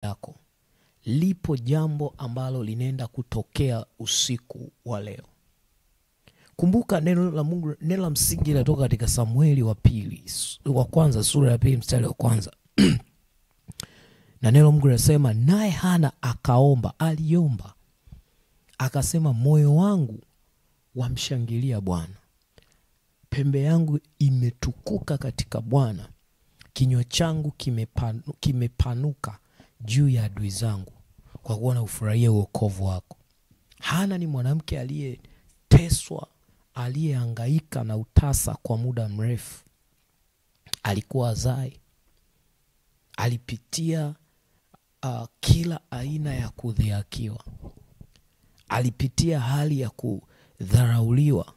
yako. Lipo jambo ambalo linaenda kutokea usiku wa leo. Kumbuka neno la Mungu, neno la msingi linatoka katika Samueli wa kwanza sura ya 2 mstari wa kwanza. Na neno la Mungu linasema, naye Hana aliomba akasema, moyo wangu wamshangilia Bwana, pembe yangu imetukuka katika Bwana, kinywa changu kimepanuka juu ya adui zangu, kwa kuwa na ufurahia wokovu wako. Hana ni mwanamke aliyeteswa, aliyehangaika na utasa kwa muda mrefu. Alikuwa hazai, alipitia kila aina ya kudhihakiwa, alipitia hali ya kudharauliwa,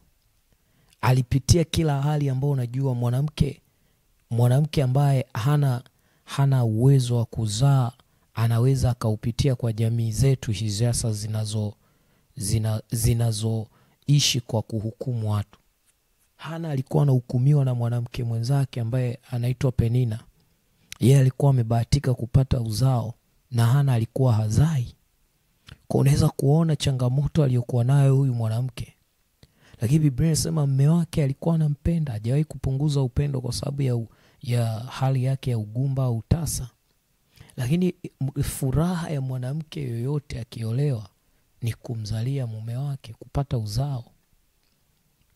alipitia kila hali ambayo unajua mwanamke ambaye hana uwezo wa kuzaa anaweza akaupitia kwa jamii zetu hizi hasa zinazoishi kwa kuhukumu watu. Hana alikuwa anahukumiwa na mwanamke mwenzake ambaye anaitwa Penina. Yeye alikuwa amebahatika kupata uzao na Hana alikuwa hazai. Kwa unaweza kuona changamoto aliyokuwa nayo huyu mwanamke. Lakini Biblia inasema mume wake alikuwa anampenda, hajawahi kupunguza upendo kwa sababu ya hali yake ya ugumba au utasa. Lakini furaha ya mwanamke yoyote akiolewa ni kumzalia mume wake, kupata uzao.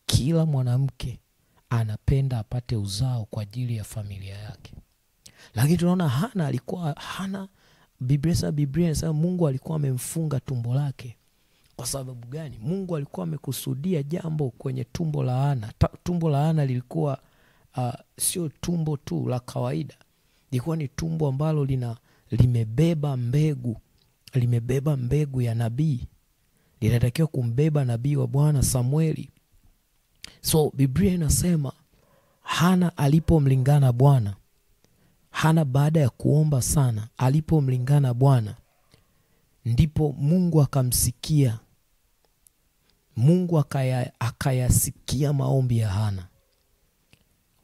Kila mwanamke anapenda apate uzao kwa ajili ya familia yake. Lakini tunaona Hana Biblia inasema Mungu alikuwa amemfunga tumbo lake. Kwa sababu gani? Mungu alikuwa amekusudia jambo kwenye tumbo la Hana. Tumbo la Hana lilikuwa sio tumbo tu la kawaida. Lilikuwa ni tumbo ambalo limebeba mbegu ya nabii. Linatakiwa kumbeba nabii wa Bwana Samueli. So Biblia inasema Hana alipomlingana Bwana, Hana baada ya kuomba sana, alipomlingana Bwana, ndipo Mungu akamsikia. Mungu akayasikia maombi ya Hana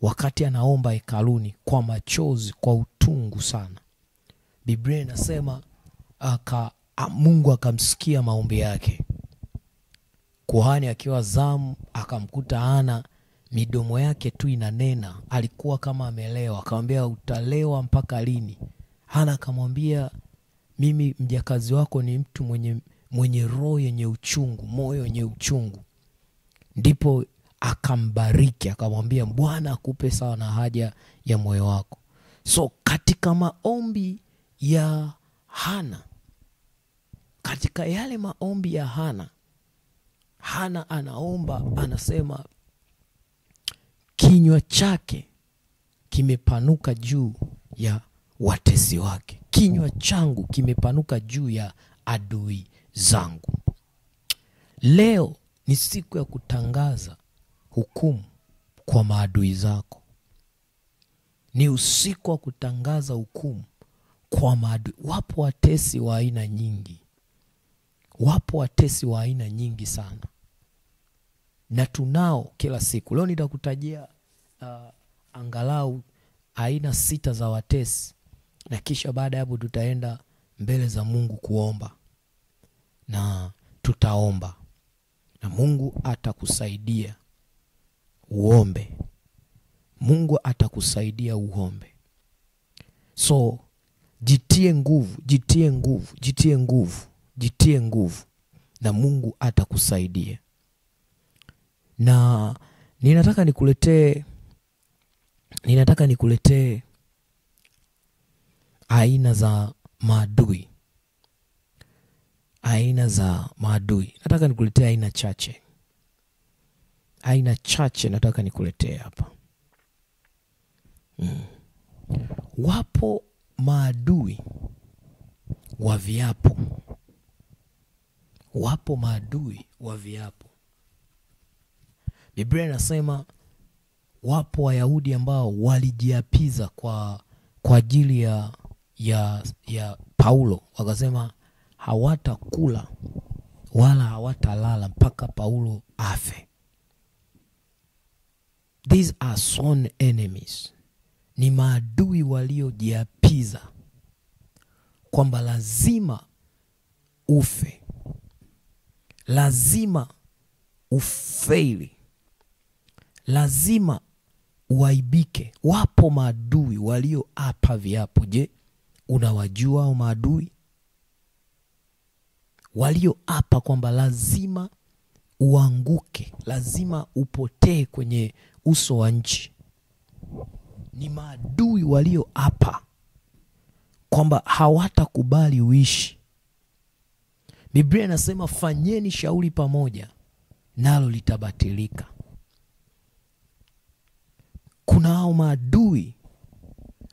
wakati anaomba hekaluni kwa machozi, kwa utungu sana. Biblia inasema Mungu akamsikia maombi yake. Kuhani akiwa zamu akamkuta Hana midomo yake tu inanena, alikuwa kama amelewa. Akamwambia, utalewa mpaka lini? Hana akamwambia, mimi mjakazi wako ni mtu mwenye roho yenye uchungu, moyo yenye uchungu. Ndipo akambariki, akamwambia, Bwana akupe sawa na haja ya moyo wako. So katika maombi ya Hana, katika yale maombi ya Hana anaomba, anasema kinywa chake kimepanuka juu ya watesi wake. Kinywa changu kimepanuka juu ya adui zangu. Leo ni siku ya kutangaza hukumu kwa maadui zako. Ni usiku wa kutangaza hukumu kwa maadui. Wapo watesi wa aina nyingi. Wapo watesi wa aina nyingi sana. Na tunao kila siku. Leo nitakutajia angalau aina 6 za watesi. Na kisha baada hapo tutaenda mbele za Mungu kuomba. Na tutaomba. Na Mungu atakusaidia uombe. Mungu atakusaidia uombe. So jitie nguvu, jitie nguvu, jitie nguvu, jitie nguvu. Na Mungu atakusaidia. Na ninataka nikuletee aina za maadui. Aina za maadui. Nataka nikuletee aina chache. Aina chache nataka nikuletee hapa. Wapo maadui wa viapo. Wapo maadui wa viapo. Biblia inasema wapo Wayahudi ambao walijiapiza kwa ajili ya Paulo. Wakasema hawatakula wala hawatalala mpaka Paulo afe. These are sworn enemies. Ni maadui waliojiapiza kwamba lazima ufe, lazima ufeili, lazima uaibike. Wapo maadui walioapa viapo. Je, unawajua hao maadui walioapa kwamba lazima uanguke, lazima upotee kwenye uso wa nchi? Ni maadui walioapa kwamba hawatakubali uishi. Biblia inasema fanyeni shauri pamoja, nalo litabatilika. Kuna hao maadui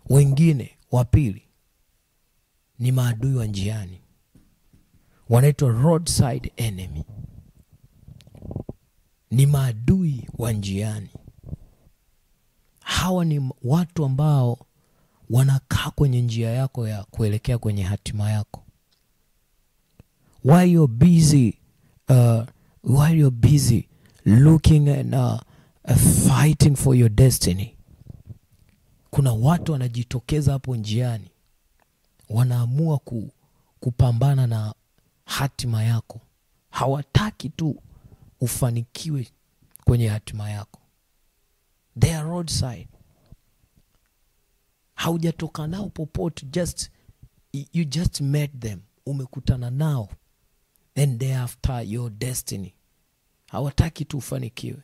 wengine wa pili, ni maadui wa njiani, wanaitwa roadside enemy. Ni maadui wa njiani. Hawa ni watu ambao wanakaa kwenye njia yako ya kuelekea kwenye hatima yako. While you're busy looking and fighting for your destiny, kuna watu wanajitokeza hapo njiani, wanaamua kupambana na hatima yako. Hawataki tu ufanikiwe kwenye hatima yako. They are roadside. Haujatoka nao popote, you just met them, umekutana nao, and they after your destiny. Hawataki tu ufanikiwe.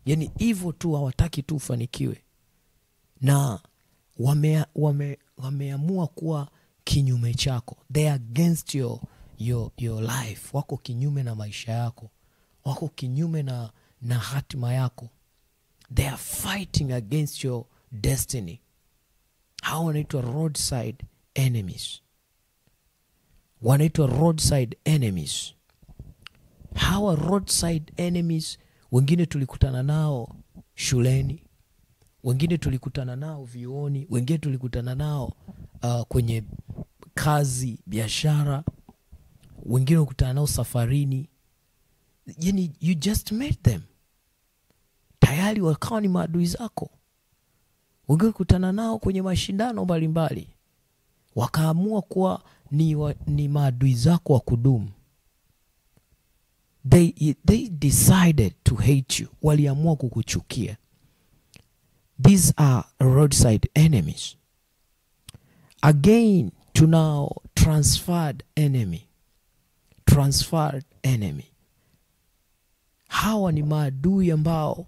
Yani hivyo tu, hawataki tu ufanikiwe, na wameamua kuwa kinyume chako. They are against your life. Wako kinyume na maisha yako, wako kinyume na hatima yako. They are fighting against your destiny. Hao wanaitwa roadside enemies. Wanaitwa roadside enemies. Hawa roadside enemies, wengine tulikutana nao shuleni, wengine tulikutana nao vioni, wengine tulikutana nao kwenye kazi, biashara, wengine tulikutana nao safarini. Yani you just met them, tayari wakawa ni maadui zako. Wengine tulikutana nao kwenye mashindano mbalimbali, wakaamua kuwa ni maadui zako wa kudumu. They decided to hate you. Waliamua kukuchukia. These are roadside enemies. Again, tunao transferred enemy. Transferred enemy. Hawa ni maadui ambao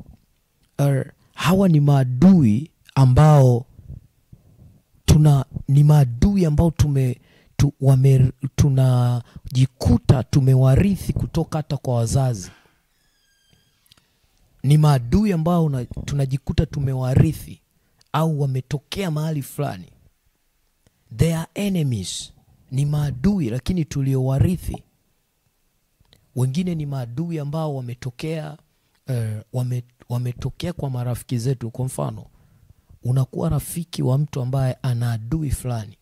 tunajikuta tumewarithi kutoka hata kwa wazazi. Ni maadui ambao tunajikuta tumewarithi au wametokea mahali fulani. They are enemies. Ni maadui lakini tuliowarithi. Wengine ni maadui ambao wametokea kwa marafiki zetu. Kwa mfano, unakuwa rafiki wa mtu ambaye ana adui fulani.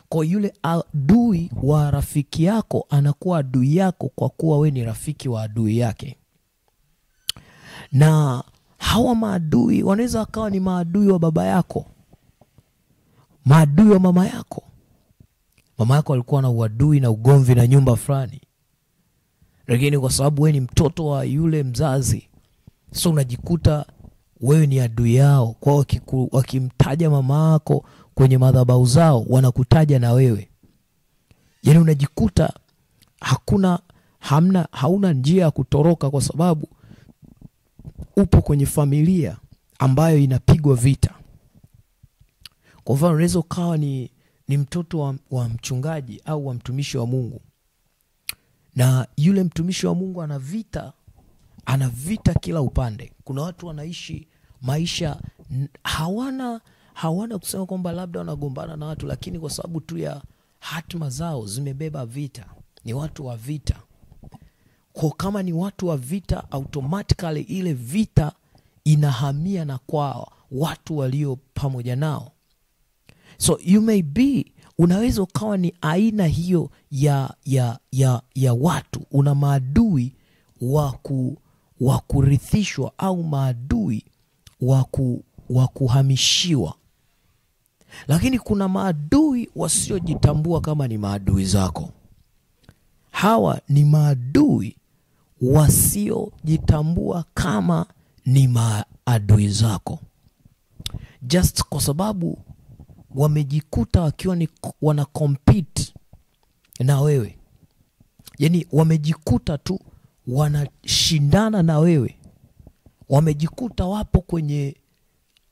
Kwa yule adui wa rafiki yako anakuwa adui yako kwa kuwa we ni rafiki wa adui yake. Na hawa maadui wanaweza wakawa ni maadui wa baba yako, maadui wa mama yako. Mama yako alikuwa na uadui na ugomvi na nyumba fulani, lakini kwa sababu we ni mtoto wa yule mzazi, so unajikuta wewe ni adui yao. Kwa wakimtaja mama yako kwenye madhabahu zao, wanakutaja na wewe. Yani unajikuta hauna njia ya kutoroka, kwa sababu upo kwenye familia ambayo inapigwa vita. Kwa mfano, unaweza ukawa ni mtoto wa mchungaji au wa mtumishi wa Mungu, na yule mtumishi wa Mungu ana vita kila upande. Kuna watu wanaishi maisha hawana kusema kwamba labda wanagombana na watu, lakini kwa sababu tu ya hatima zao zimebeba vita. Ni watu wa vita. Kwa kama ni watu wa vita, automatically ile vita inahamia na kwa watu walio pamoja nao. So you may be, unaweza ukawa ni aina hiyo ya watu. Una maadui wa kurithishwa au maadui wa kuhamishiwa. Lakini kuna maadui wasiojitambua kama ni maadui zako. Hawa ni maadui wasiojitambua kama ni maadui zako, just kwa sababu wamejikuta wakiwa ni wana compete na wewe. Yani wamejikuta tu wanashindana na wewe, wamejikuta wapo kwenye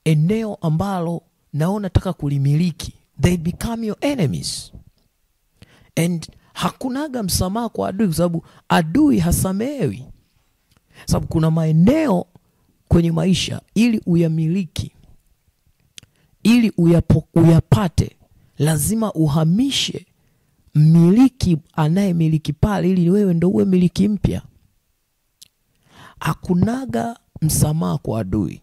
eneo ambalo nao nataka kulimiliki. They become your enemies. And hakunaga msamaha kwa adui, kwa sababu adui hasamehewi. Sababu kuna maeneo kwenye maisha ili uyamiliki, ili uyapate, lazima uhamishe mmiliki anayemiliki pale ili wewe ndo uwe miliki mpya. Hakunaga msamaha kwa adui.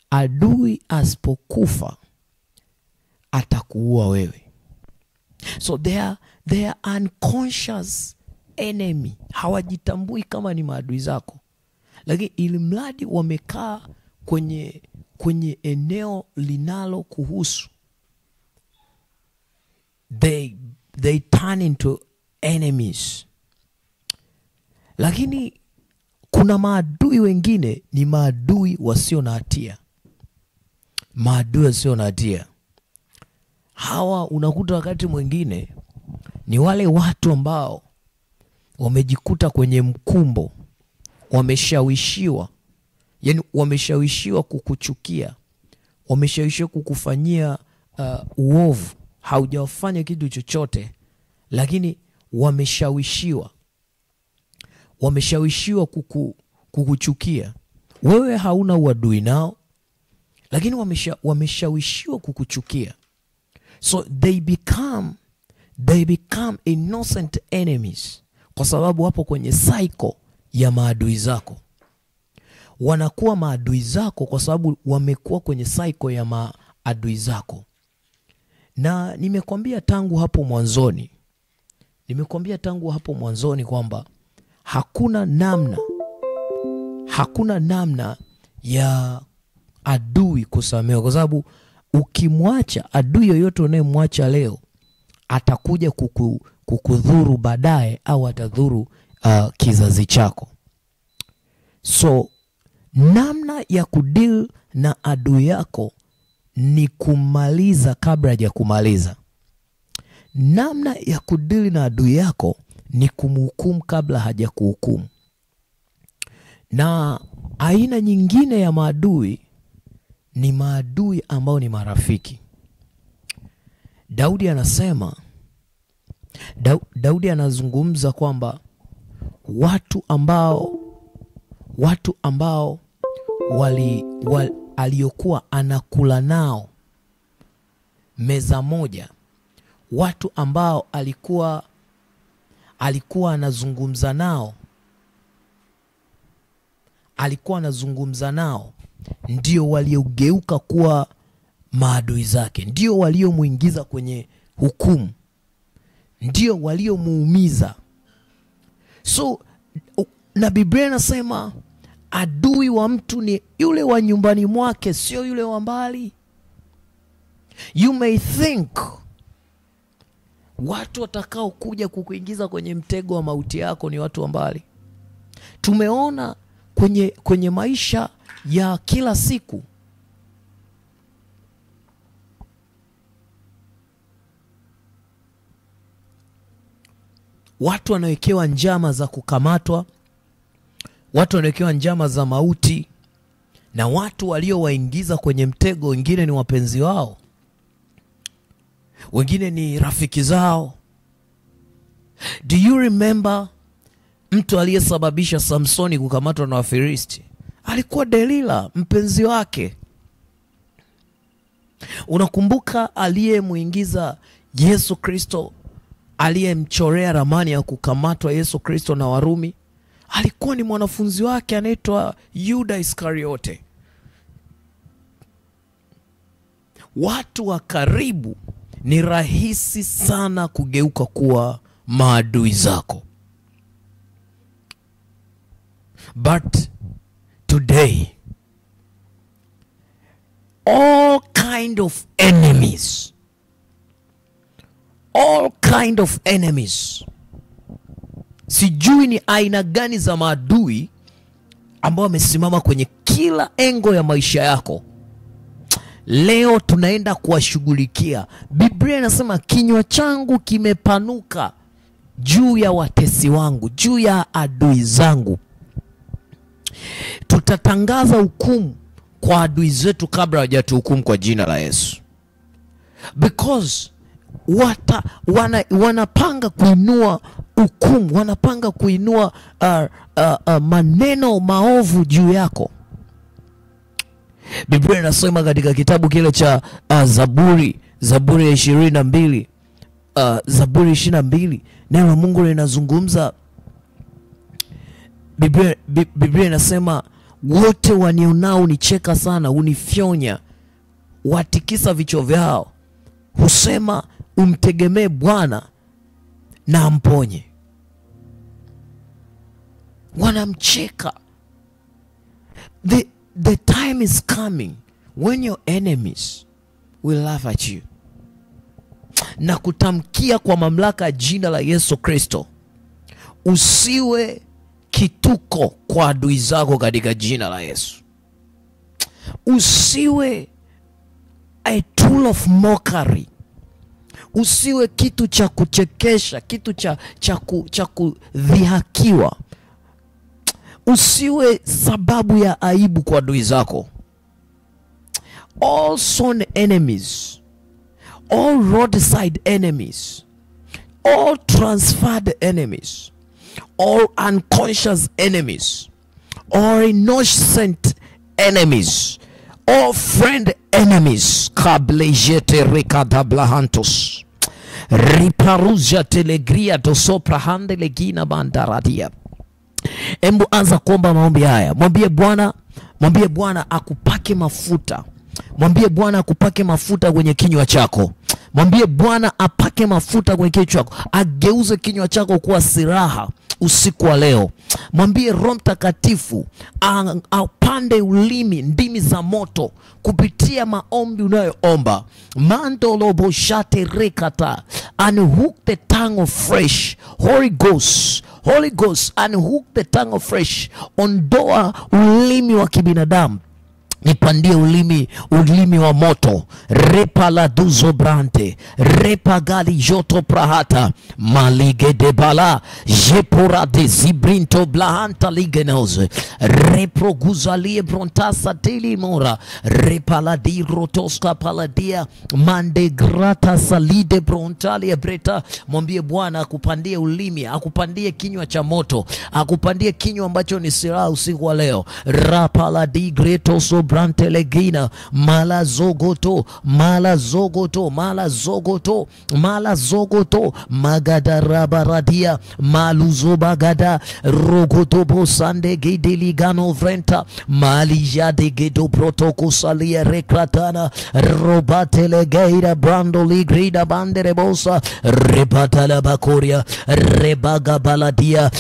Adui asipokufa atakuua wewe. So they are unconscious enemy. Hawajitambui kama ni maadui zako, lakini ili mradi wamekaa kwenye eneo linalo kuhusu, they turn into enemies. Lakini kuna maadui wengine ni maadui wasio na hatia. Maadui wasio na hatia hawa unakuta wakati mwingine ni wale watu ambao wamejikuta kwenye mkumbo, wameshawishiwa. Yani wameshawishiwa kukuchukia, wameshawishiwa kukufanyia uovu. Haujafanya kitu chochote, lakini wameshawishiwa kukuchukia. Wewe hauna uadui nao, lakini wameshawishiwa kukuchukia. So they become innocent enemies, kwa sababu wapo kwenye cycle ya maadui zako. Wanakuwa maadui zako kwa sababu wamekuwa kwenye cycle ya maadui zako. Na nimekwambia tangu hapo mwanzoni kwamba hakuna namna ya adui kusamehewa, kwa sababu ukimwacha adui yoyote unayemwacha leo atakuja kukudhuru baadaye, au atadhuru kizazi chako. So namna ya kudeal na adui yako ni kumaliza kabla haja kumaliza. Namna ya kudeal na adui yako ni kumhukumu kabla haja kuhukumu. Na aina nyingine ya maadui ni maadui ambao ni marafiki. Daudi anazungumza kwamba watu ambao aliokuwa anakula nao meza moja, watu ambao alikuwa anazungumza nao ndio waliogeuka kuwa maadui zake, ndio waliomuingiza kwenye hukumu, ndio waliomuumiza. So na Biblia inasema adui wa mtu ni yule wa nyumbani mwake, sio yule wa mbali. You may think watu watakao kuja kukuingiza kwenye mtego wa mauti yako ni watu wa mbali. Tumeona kwenye maisha ya kila siku, watu wanawekewa njama za kukamatwa, watu wanawekewa njama za mauti, na watu waliowaingiza kwenye mtego wengine ni wapenzi wao, wengine ni rafiki zao. Do you remember mtu aliyesababisha Samsoni kukamatwa na Wafilisti? Alikuwa Delila, mpenzi wake. Unakumbuka aliyemuingiza Yesu Kristo, aliyemchorea ramani ya kukamatwa Yesu Kristo na Warumi? Alikuwa ni mwanafunzi wake anaitwa Yuda Iskariote. Watu wa karibu ni rahisi sana kugeuka kuwa maadui zako. But today all kind of enemies. All kind of enemies. Sijui ni aina gani za maadui ambao wamesimama kwenye kila engo ya maisha yako. Leo tunaenda kuwashughulikia. Biblia inasema kinywa changu kimepanuka juu ya watesi wangu, juu ya adui zangu. Tutatangaza hukumu kwa adui zetu kabla hawajatuhukumu kwa jina la Yesu. Because wanapanga kuinua hukumu, wanapanga kuinua maneno maovu juu yako. Biblia inasema katika kitabu kile cha Zaburi ya 22, Zaburi 22, neno la Mungu linazungumza. Biblia inasema wote wanionao unicheka sana, unifyonya, watikisa vichwa vyao. Husema umtegemee Bwana na amponye. Wanamcheka. The time is coming when your enemies will laugh at you. Na kutamkia kwa mamlaka jina la Yesu Kristo, usiwe kituko kwa adui zako katika jina la Yesu. Usiwe a tool of mockery. Usiwe kitu cha kuchekesha, kitu cha kudhihakiwa. Usiwe sababu ya aibu kwa adui zako. All sown enemies, all roadside enemies, all transferred enemies, all unconscious enemies, all innocent enemies, all friend enemies, kablejete rekadablahantos, riparuzja telegria dosopra hande legina bandaradia. Embu anza kuomba maombi haya. Mwambie Bwana akupake mafuta. Mwambie Bwana akupake mafuta kwenye kinywa chako. Mwambie Bwana apake mafuta kwenye kinywa chako. Ageuze kinywa chako kuwa silaha usiku wa leo. Mwambie Roho Mtakatifu apande ulimi, ndimi za moto kupitia maombi unayoomba. Mandolo boshate rekata, unhook the tongue of fresh. Holy Ghost, unhook the tongue of fresh. Ondoa ulimi wa kibinadamu, nipandie ulimi wa moto. Repa la duzo brante, repa gali joto prahata, malige de bala, jepora de zibrinto blahanta ligenoze, repro guzalie brontasa teli mora, repa la di rotoska paladia, mande grata salide brontalia breta. Mwambie Bwana akupandie ulimi, akupandie kinywa cha moto, akupandie kinywa ambacho ni silaha usiku wa leo. Rapa la di greto so brantelegina, mala zogoto, magadarabaradia, maluzobagada, rogotobo sande gedeligano vrenta, malija de gedo protoko salia rekratana, robatelegeira brando ligrida banderebosa, rebatala bakoria, rebaga baladia,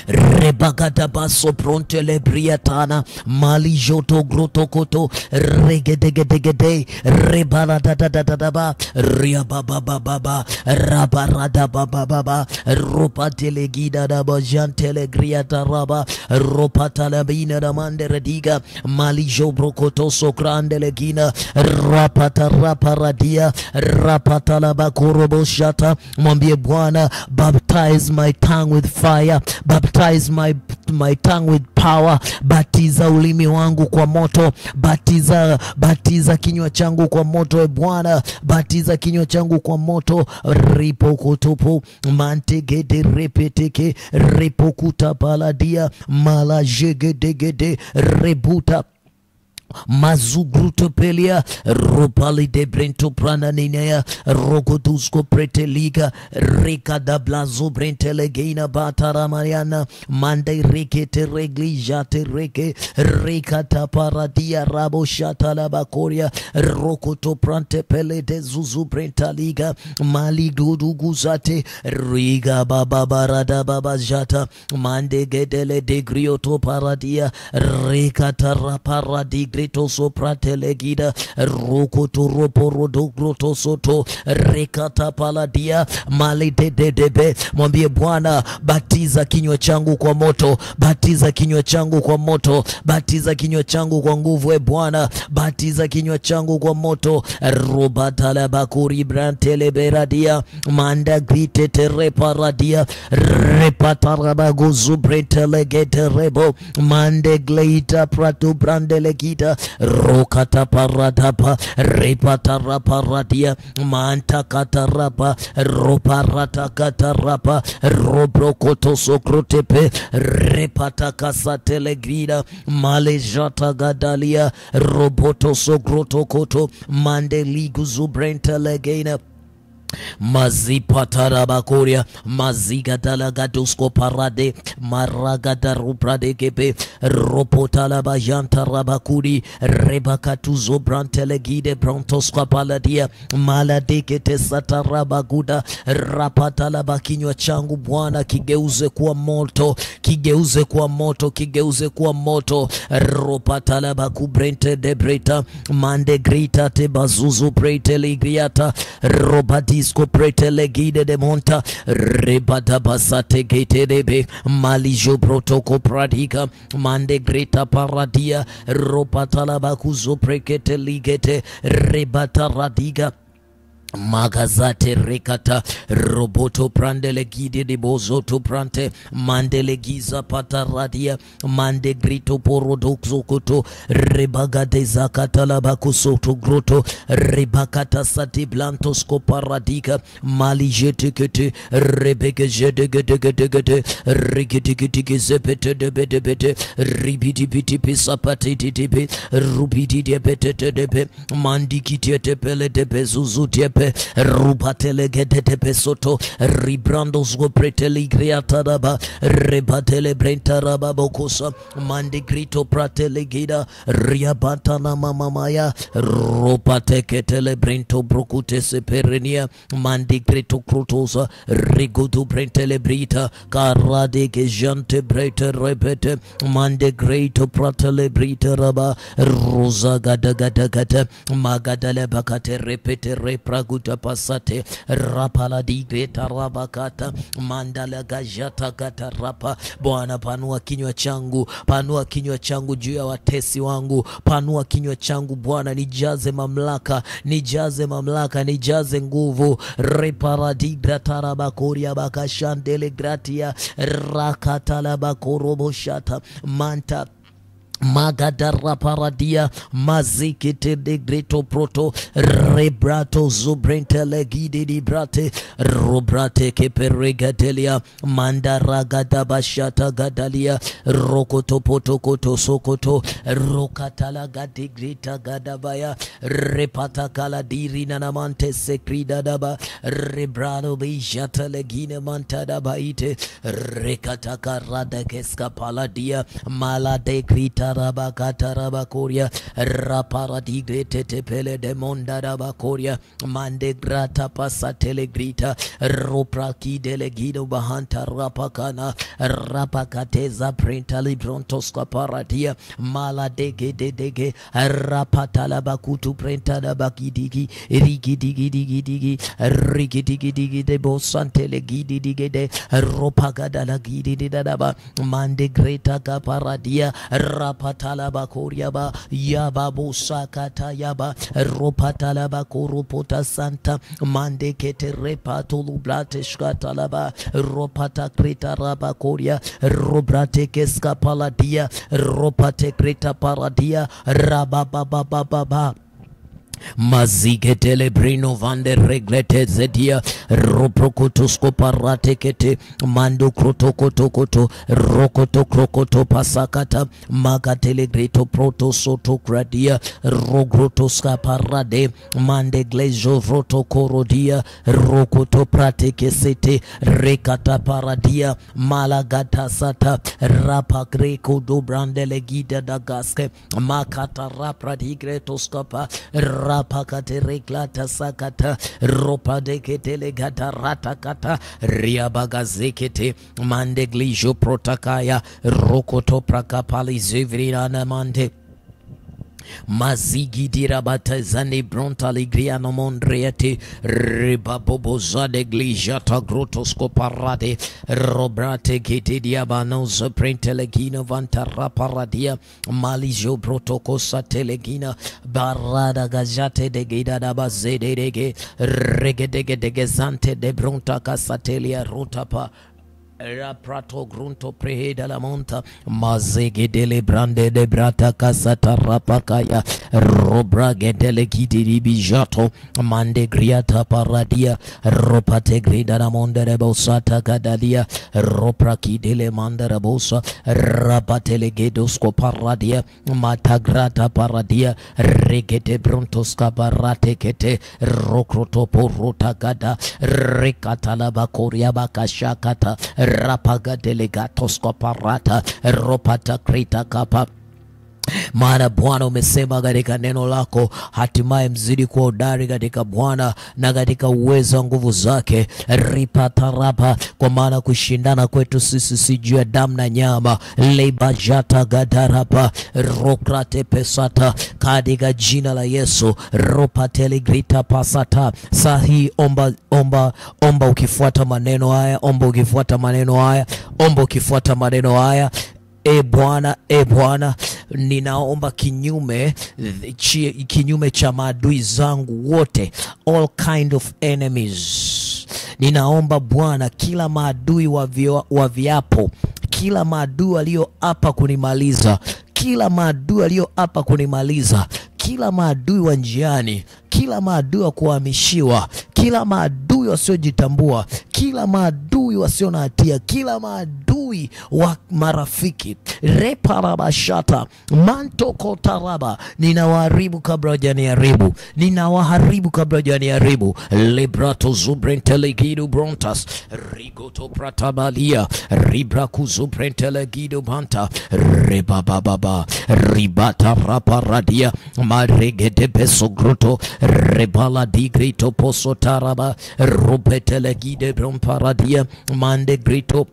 rebagada baso pronte lebriatana, malijoto grotokoto, regedegedegede, rebaradadadadaba, riababababa, rabaradabababa, ropatelegida daba jantelegriata raba, ropatalabina da manderediga, malijo brokoto sokrandelegina, rapataradia, rapatalabakorobo shata. Mwambie Bwana, baptize my tongue with fire, baptize my tongue with power. Batiza ulimi wangu kwa moto, batiza kinywa changu kwa moto. E Bwana, batiza kinywa changu kwa moto. Ripo kutupu mantegede repeteke, ripo kutapaladia, malajegedegede rebuta mazugruto pelia, ropali de brento prana ninea, rogodusko preteliga, reka da blazo brentelegina batara mariana, mande rekete regli jate reke, reka taparadia rabo shata la bakoria, rokoto prante pele de zuzu brentaliga, mali dudu guzate, riga baba barada baba jata, mande gedele de grioto paradia, reka taraparadi greto sopratelegida rokoto roporodo groto soto rekata paladia malidedebe. Mwambie Bwana, batiza kinywa changu kwa moto, batiza kinywa changu kwa moto, batiza kinywa changu kwa nguvu. Bwana, batiza kinywa changu kwa moto. Robatala bakuri brantele beradia manda grite tereparadia repatarabago zubretele geterebo mande gleita pratu brandele gita rokata paradapa repatara paradia manta katarapa roparata katarapa robrokoto sokrotepe repata kasatele grida malejata gadalia roboto sogroto koto mande ligu zubrenta legena mazipatarabakoria mazigadalagadusko parade maragadaruprade kepe ropotalabajantarabakuri rebakatuzo brantelegide brontoska paladia maladekete satarabaguda rapatalaba. Kinywa changu Bwana kigeuze kuwa moto, kigeuze kuwa moto, kigeuze kuwa moto. Ropatalabakubrente debreta mande grita tebazuzu brete ligriata robadi prete gide de monta rebata basate gete debe malijo protoko pradika mande greta paradia ropatala bakuzo prekete ligete rebata radiga magazate rekata roboto prandele gide de bozoto prante mandele giza pataradia mande grito porodoxo koto rebagade zakata labakusoto groto rebakata sati blantos koparadika mali jetekete rebeke jedegedegedegede rigidigidigi zepete debedebede ribidi biti pisapati tipe rubidi debete debe mandikiti tepele debe zuzutepe rupatele gedete pesoto ribrandos go preteli griatadaba rebatele brentaraba bokosa mande grito pratele gida riabatana mamamaya ropateketele brento brokute seperenia mande grito krutosa rigudu brentele brita karade ke jante brete repete mande grito pratele brita raba rosa gada gada gada magadale bakate repete repragu pasate rapala di greta rabakata mandala gajata kata rapa. Bwana, panua kinywa changu, panua kinywa changu juu ya watesi wangu, panua kinywa changu Bwana, nijaze mamlaka, nijaze mamlaka, nijaze nguvu. Reparadi grata rabakoria bakashandele gratia rakata labakorobo shata manta magadara paradia mazikite de greto proto rebrato zubrente legide di brate robrate keperegatelia mandaragada bashata gadalia rokoto potokoto sokoto rokatala gadi grita gadabaya repata kala diri nanamante sekrida daba rebrado bijata legine mantada baite rekataka rada keska paladia malade grita rabakata rabakoria raparadi grete tepele de monda rabakoria mande grata pasatele grita ropraki delegido bahanta rapakana rapakateza prenta librontoska paradia mala dege dege rapatala bakutu prenta da bakidigi rigidigi digi rigidigi de bosantele gidi dige de ropagada la gidi daba mande greta kaparadia rapatala bakoria ba yaba busakata yaba ropatala bakoropota santa mande kete repatulu blateshkata laba ropata kreta rabakoria robrate keska paladia ropate kreta paradia rabababababa maziketele brino vande reglete zedia roprokotosko paratekete mando krotokotokoto rokoto krokoto pasakata magatele greto protosoto gradia rogrotoska parade mande glejo vroto korodia rokoto pratekesete rekata paradia malagata sata rapa greko do brandele gida dagaske makata rapradi gretoskapa rapakate reklata sakata ropa dekete legata ratakata riabagazekete mandeglijo protakaya rokoto prakapali zivrinana mande Mazigidira batazani bronta ligriano mondriati ribaboboza de glijata grotosco parade robrate gitidia banoza prentelegina vantara paradia malijo protocosa telegina barada gajate de gida da bazede dege regedege de gezante de bronta casatelia rotapa Raprato grunto preheda la monta mazege dele brande de brata kasata rapakaya robrage dele kiti bijato mande griata paradia ropate grida la monde de bosata kadalia ropraki dele mandara bosa rapatele gedosko paradia matagrata paradia regete brontos kabarate kete rokroto porota gada rekatala bakoria bakashakata rapaga delegatos koparata ropata krita kapa. Maana Bwana umesema katika neno lako, hatimaye mzidi kuwa hodari katika Bwana na katika uwezo wa nguvu zake. Ripata rapa, kwa maana kushindana kwetu sisi si juu ya damu na nyama. Lebajata gadarapa rokrate pesata, katika jina la Yesu. Ropateli grita pasata. Sahi omba ukifuata maneno haya, omba ukifuata maneno haya, omba ukifuata maneno haya. E Bwana, ninaomba kinyume cha maadui zangu wote, all kind of enemies. Ninaomba Bwana, kila maadui wa viapo, kila maadui aliyoapa kunimaliza, kila maadui aliyoapa kunimaliza, kila maadui wa njiani, kila maadui wa kuhamishiwa, kila maadui wasiojitambua, kila maadui wasio na hatia, kila maadui wa marafiki, reparabashata manto kotaraba, ninawaharibu kabla hawajaniharibu, ninawaharibu kabla hawajaniharibu. Librato zubrentelegido brontas rigoto pratabalia ribraku zubrentelegido banta rebababa ribata raparadia maregede beso gruto rebala di grito poso taraba rupetelegide bromparadia mande grito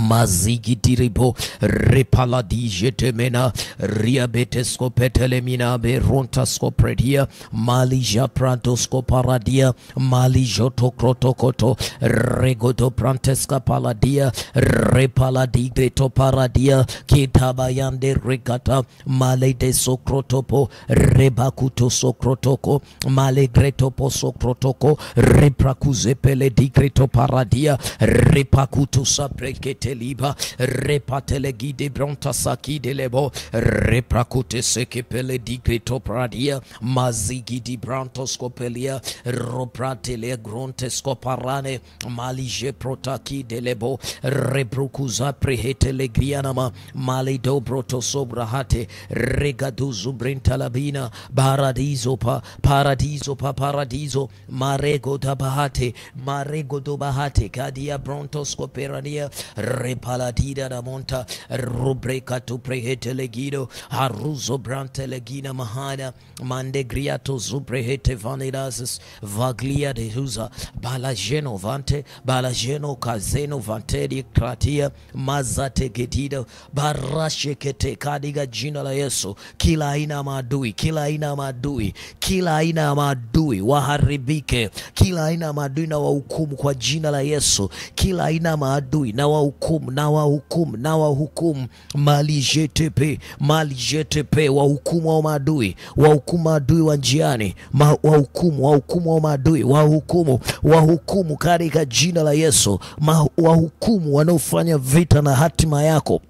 mazigi diribo repaladi jetemena riabetesko petelemina beronta skopredia malija prantosko paradia malijo tokrotokoto regodo pranteska paladia repaladi greto paradia kitabayande regata malede sokrotopo rebakuto sokrotoko malegreto posokrotoko reprakuze pele digreto paradia repakuto sapreke liba repatele gide bronta saki de lebo reprakute seke pele di grito pradia mazigi di branto scopelia ropratele gronte scoparane malije protaki de lebo rebrukuza prehetele grianama malido broto sobrahate regadu zubrentalabina paradiso marego dabahate marego dobahate kadia bronto scoperania repaladida da monta rubreka tu prehete legido haruzo brante legina mahana mande griato zubrehete vanidas vaglia de huza balageno kazeno vante di kratia mazate gedido barashe kete kadiga jina la Yesu. Kila aina maadui waharibike, kila aina maadui na wahukumu kwa jina la Yesu. Kila aina maadui na wahukumu mali jetepe wahukumu wa maadui, wahukumu maadui wa njiani, wahukumu wa maadui, wahukumu katika jina la Yesu. Wahukumu wanaofanya vita na hatima yako,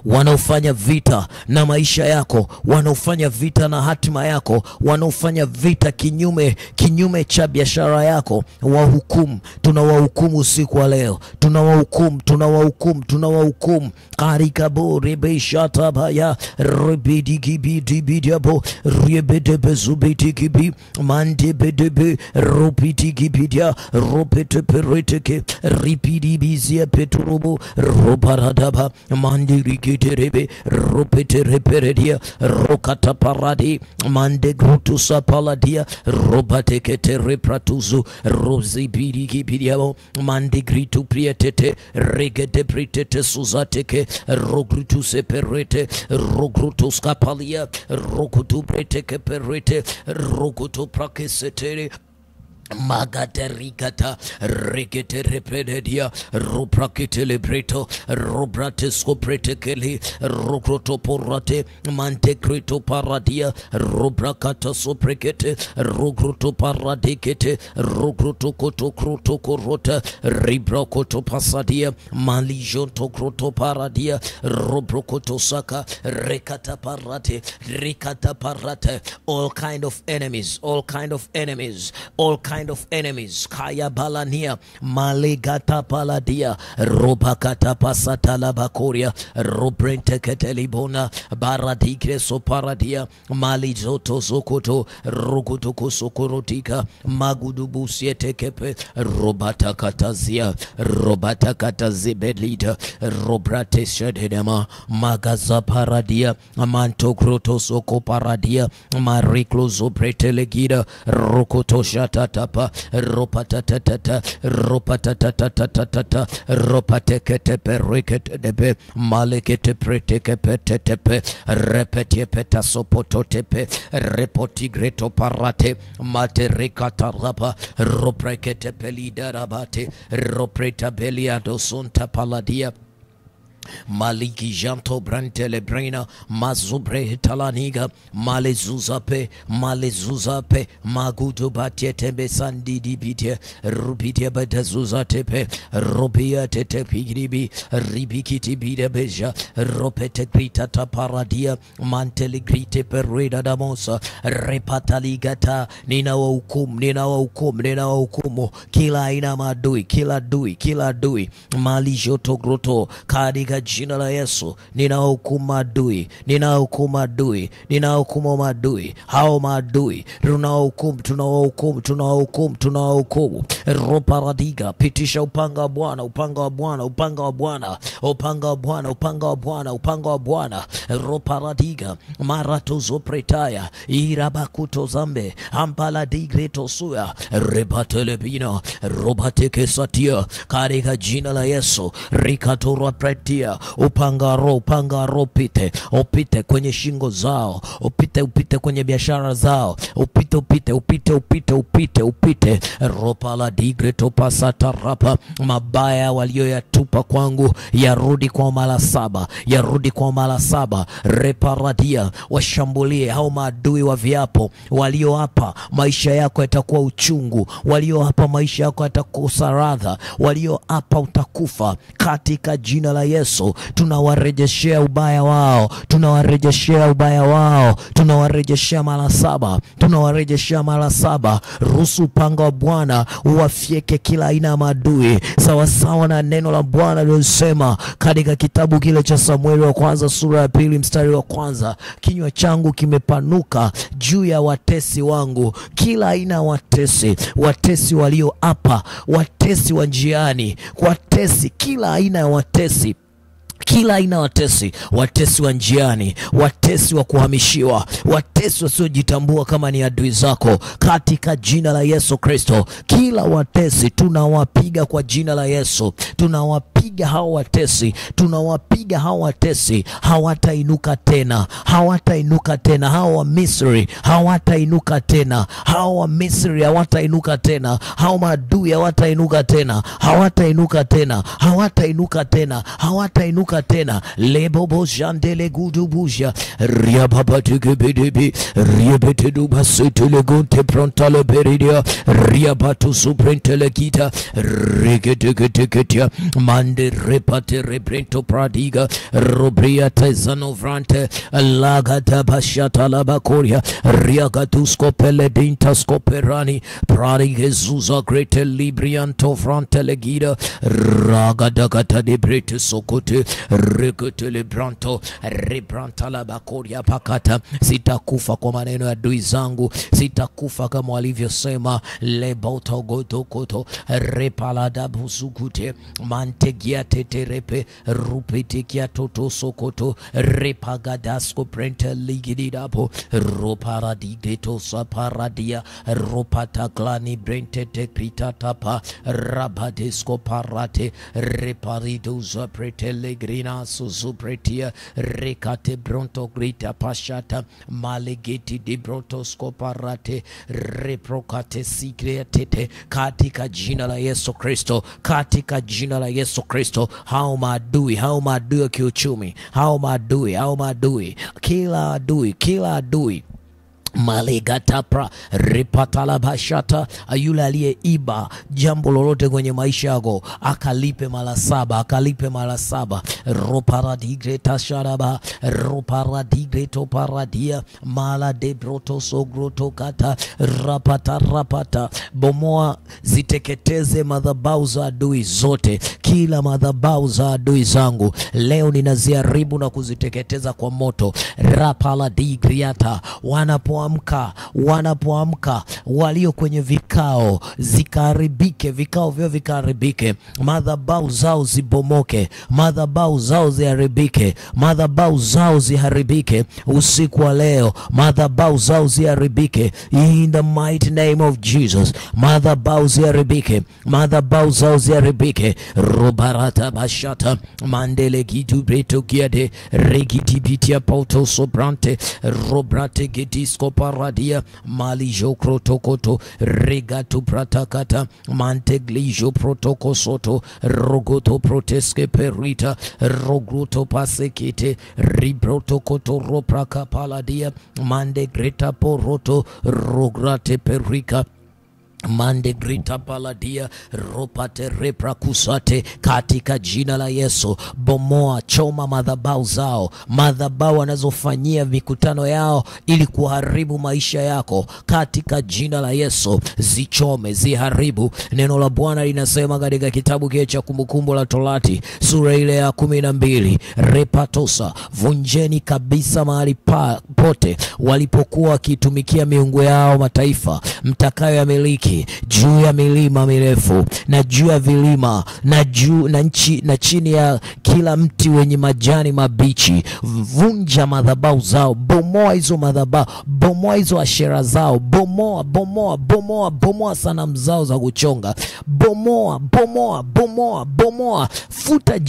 wanaofanya vita na maisha yako, wanaofanya vita na hatima yako, wanaofanya vita kinyume cha biashara yako, wahukumu. Tunawahukumu usiku wa leo, tunawahukumu karika bore beshata baya rebidigibidibidiabo rebedebezubitigibi mandebedebe ropitigibidia ropetepereteke ripidibizia peturubu robaradaba mandi Ligiterebe Rupetereperedia Rokata Paradi Mande Grutusa Paladia Robatekete Repratuzu Rosi Biriki Pidiamo Mande Gritu Prietete Regete Pritete Suzateke Rogrutu Seperete Rogrutus Capalia Rokutu Preteke Perete Rokutu Prakesetere Magatericata Regete Repedia Ruprakite Libreto Robratesco Pretekeli Rocroto Porate Mantecrito Paradia Rubracata Soprekete Rogruto Paradicete Rogruto Coto Croto Corota Ribrocoto Passadia Malijonto Croto Paradia Robrocoto Saka Recata Parate Ricata Parate, all kind of enemies, all kind of enemies, all kind of enemies. Kaya balania malegata paladia robakata pasatala bakoria robrente ketelibona baradigre soparadia malizoto zokoto rogoto sokorotika magudubu siete kepe robata katazia robata katazibelita robrate shedema magaza paradia manto kroto soko paradia mariklozo pretelegida rokoto shatata Ropatatata Ropatatata Ropatekete Perikete Debe Malekete Preteke Petetepe Repetie Petasopototepe Repotigreto Parate Matericata Rapa Roprekete Pelida Rabate Ropreta Beliado Sunta Paladia Maliki Janto Brantele Brena Mazubre Talaniga Malezuzape Magudu Batiete Sandi Dibite Rubitia Betazuzatepe Robia Tete Pigribi Ribikiti Bida Beja Ropete Gritata Paradia Manteli Grite Pereda Damosa Repataligata Nina Ukumo Kila ina madui Kila dui Malijoto Groto Kadiga jina la Yesu ninahukumu madui hao madui tunawahukumu roparadiga pitisha upanga wa Bwana roparadiga maratuzo pretaya irabakuto zambe ampala digreto suya rebatelebina robateke satia katika jina la Yesu rikatora pretia upanga ro upite kwenye shingo zao upite kwenye biashara zao upite ropala digreto pasata rapa mabaya walioyatupa kwangu yarudi kwa mara saba reparadia washambulie hao maadui wa viapo walio hapa maisha yako yatakuwa uchungu walio hapa maisha yako yatakosa radha walio hapa utakufa katika jina la Yesu tunawarejeshea ubaya wao tunawarejeshea mara saba ruhusu upanga wa Bwana uwafyeke kila aina ya maadui sawa sawa na neno la Bwana lilosema katika kitabu kile cha Samueli wa kwanza sura ya 2 mstari wa 1 kinywa changu kimepanuka juu ya watesi wangu kila aina ya watesi walio hapa watesi wa njiani kila aina ya watesi watesi wa njiani, watesi wa kuhamishiwa, watesi wasiojitambua kama ni adui zako katika jina la Yesu Kristo. Kila watesi tunawapiga kwa jina la Yesu. Tunawapiga hao watesi, hawatainuka tena. Hao wa Misri hawatainuka tena. Hao maadui hawatainuka tena. Lebobo jandele gudubuja riababa tugebedebi riebetedu basitele gonte prontale beridia riabatu suprentele kita regetegeteketia mande repate rebrento pradiga robria tezano vrante lagata bashata labakoria riagatusko peledinta skoperani pradigezuza grete librianto frante legida ragadagata de brete sokote rekutele branto rebranta la bakoria pakata. Sitakufa kwa maneno ya adui zangu, sitakufa kama walivyosema. Leboto goto koto repalada buzukute mante legia teterepe rupitikia toto sokoto repagadasko prente ligididapo roparadigeto saparadia ropataklani brente tekritatapa rabadesco parate reparido zaprete legrina suzupretia rekate bronto grita pashata malegeti di brontosco parate reprokate sikretete katika jina la Yesu Kristo, katika jina la Yesu Kristo. Hao maadui wa kiuchumi, hao maadui, kila adui Malegatapra ripatala bashata, yule aliyeiba jambo lolote kwenye maisha yako akalipe mara saba, roparadigreta sharaba roparadigreta paradia mala de broto sogroto kata rapata bomoa, ziteketeze madhabahu za adui zote, kila madhabahu za adui zangu leo ninaziharibu na kuziteketeza kwa moto. Rapaladigriata, wanapoamka walio kwenye vikao zikaharibike, vikao vyao vikaharibike, madhabahu zao zibomoke, madhabahu zao ziharibike, madhabahu zao ziharibike usiku wa leo, madhabahu zao ziharibike in the mighty name of Jesus. Madhabahu ziharibike, madhabahu zao ziharibike. Robarata bashata mandele gitu breto kiade regiti bitia pauto sobrante robrate gedisco paradia malijo krotokoto regato pratakata manteglijo protoko soto rogoto proteske perita rogoto pasekite ribrotokoto ropraka paladia mande greta poroto rograte perika mande grita paladia ropate reprakusate, katika jina la Yesu. Bomoa, choma madhabahu zao, madhabahu wanazofanyia mikutano yao ili kuharibu maisha yako, katika jina la Yesu zichome, ziharibu. Neno la Bwana linasema katika kitabu kile cha Kumbukumbu la Torati sura ile ya 12, repatosa, vunjeni kabisa mahali pote walipokuwa wakitumikia miungu yao mataifa mtakayo yamiliki juu ya milima mirefu na juu ya vilima na juu na chini ya kila mti wenye majani mabichi. Vunja madhabahu zao, bomoa hizo madhabahu, bomoa hizo ashera zao, bomoa sanamu zao za kuchonga, bomoa, futa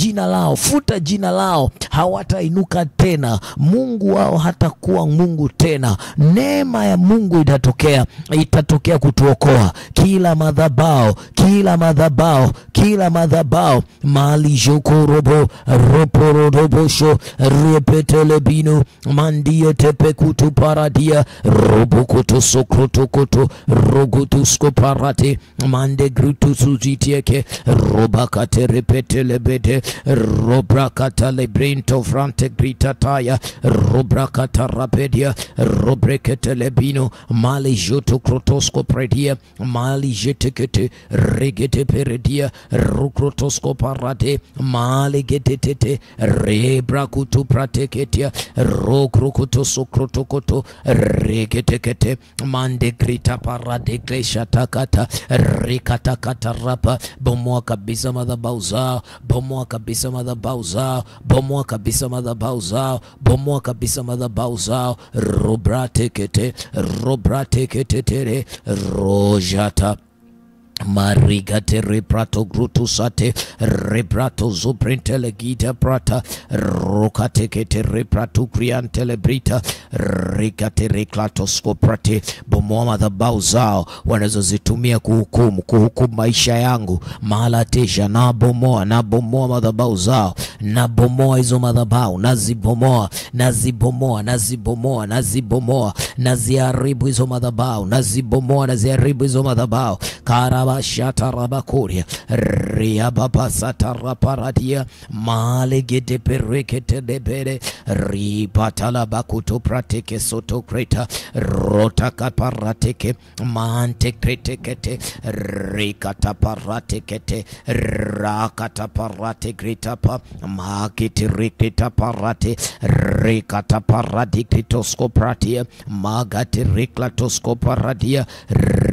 jina lao, hawatainuka tena, Mungu wao hatakuwa Mungu tena. Neema ya Mungu itatokea kutuokoa. Kila madhabahu mali jokorobo roporodobosho repetelebino mandia tepekutu paradia robokoto sokrotokoto rogotusko parate mande grutu suzitieke robakate repetelebede robrakata lebrinto frante gritataya robrakata rapedia robreketelebino mali joto krotosko predia mali jetekete regete peredia rukrotosko parate mali getetete rebrakutu prateketia rokrokoto sokrotokoto regetekete mande grita parade glesha takata rikatakata rapa. Bomoa kabisa madhabahu zao, bomoa kabisa madhabahu zao, robratekete tere rojata marigate reprato grutusate reprato zubrentele gita prata rokatekete reprato kriantele brita rigate reklato skoprate. Bomoa madhabahu zao wanazozitumia kuhukumu maisha yangu mahala tesha, na bomoa madhabahu zao, na bomoa hizo madhabahu, naziharibu hizo madhabahu, naziharibu hizo madhabahu. Karabashata rabakuria ria baba satara paradia malegete perekete debere ripatala bakuto prateke soto kreta rota kaparateke mante kretekete rikata paratekete rakata parate gritapa makiti rikita parate rikata parati kritoskopratia magati riklatoskoparadia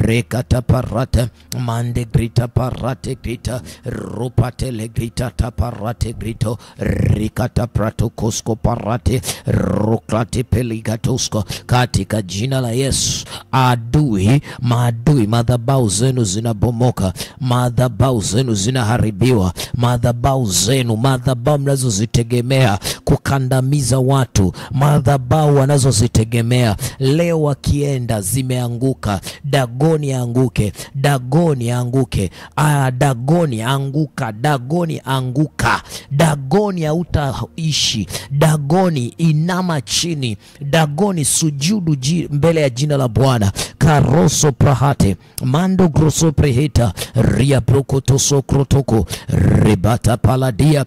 rekata parata mande grita parate grita rupate le grita taparate grito rikata prato kosko parate ruklate peligatosko katika jina la Yesu. Maadui madhabahu zenu zinabomoka, madhabahu zenu zinaharibiwa, madhabahu zenu, madhabahu mnazozitegemea kukandamiza watu, madhabahu wanazozitegemea leo wakienda zimeanguka. Dagoni anguke, Dagoni anguke, Dagoni anguka, Dagoni anguka, Dagoni hautaishi, Dagoni inama chini, Dagoni sujudu mbele ya jina la Bwana. Karoso prahate mando grosso preheta ria prokotoso krotoko rebata paladia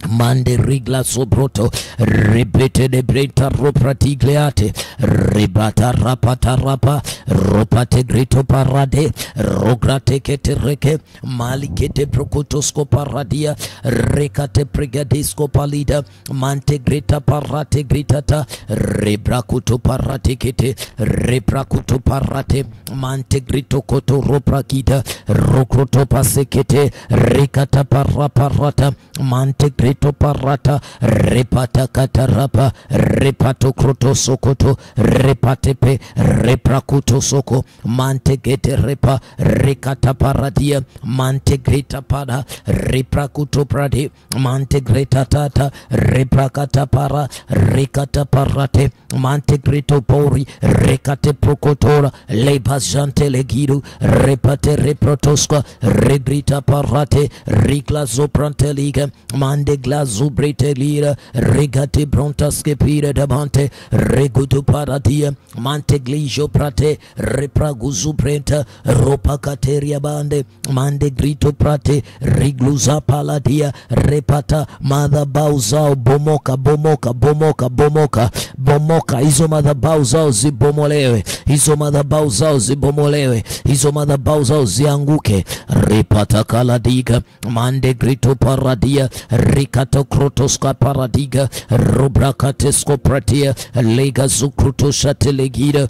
mande rigla sobroto ribete de breta ropratigleate ribata rapata rapa ropate grito parade rograte ketereke malikete prokotosko paradia rekate pregadisco palida mante greta parate gritata rebrakuto parate kete rebrakuto parate mante grito koto roprakita rokroto pasekete rekata paraparata mante grito parata repata katarapa repato kroto sokoto repatepe reprakuto soko mante gete repa rekata paradia mante greta pada reprakuto prade mante greta tata reprakata para rekata parate mante grito pori rekate prokotora lebazante legiru repate reprotoska regrita parate rikla zopranteliga mande glazu brete lira regate brontaske pire dabante regutu paradia mante glijo prate repraguzu brenta ropa kateria bande mande grito prate rigluza paladia repata madhabau zao bomoka bomoka bomoka bomoka bomoka. Hizo madhabau zao zibomolewe, hizo madhabau zao zibomolewe, hizo madhabau zao zianguke. Repata kaladiga mande grito paradia rikato krotoska paradiga rubrakatesko pratia lega zukruto shatelegira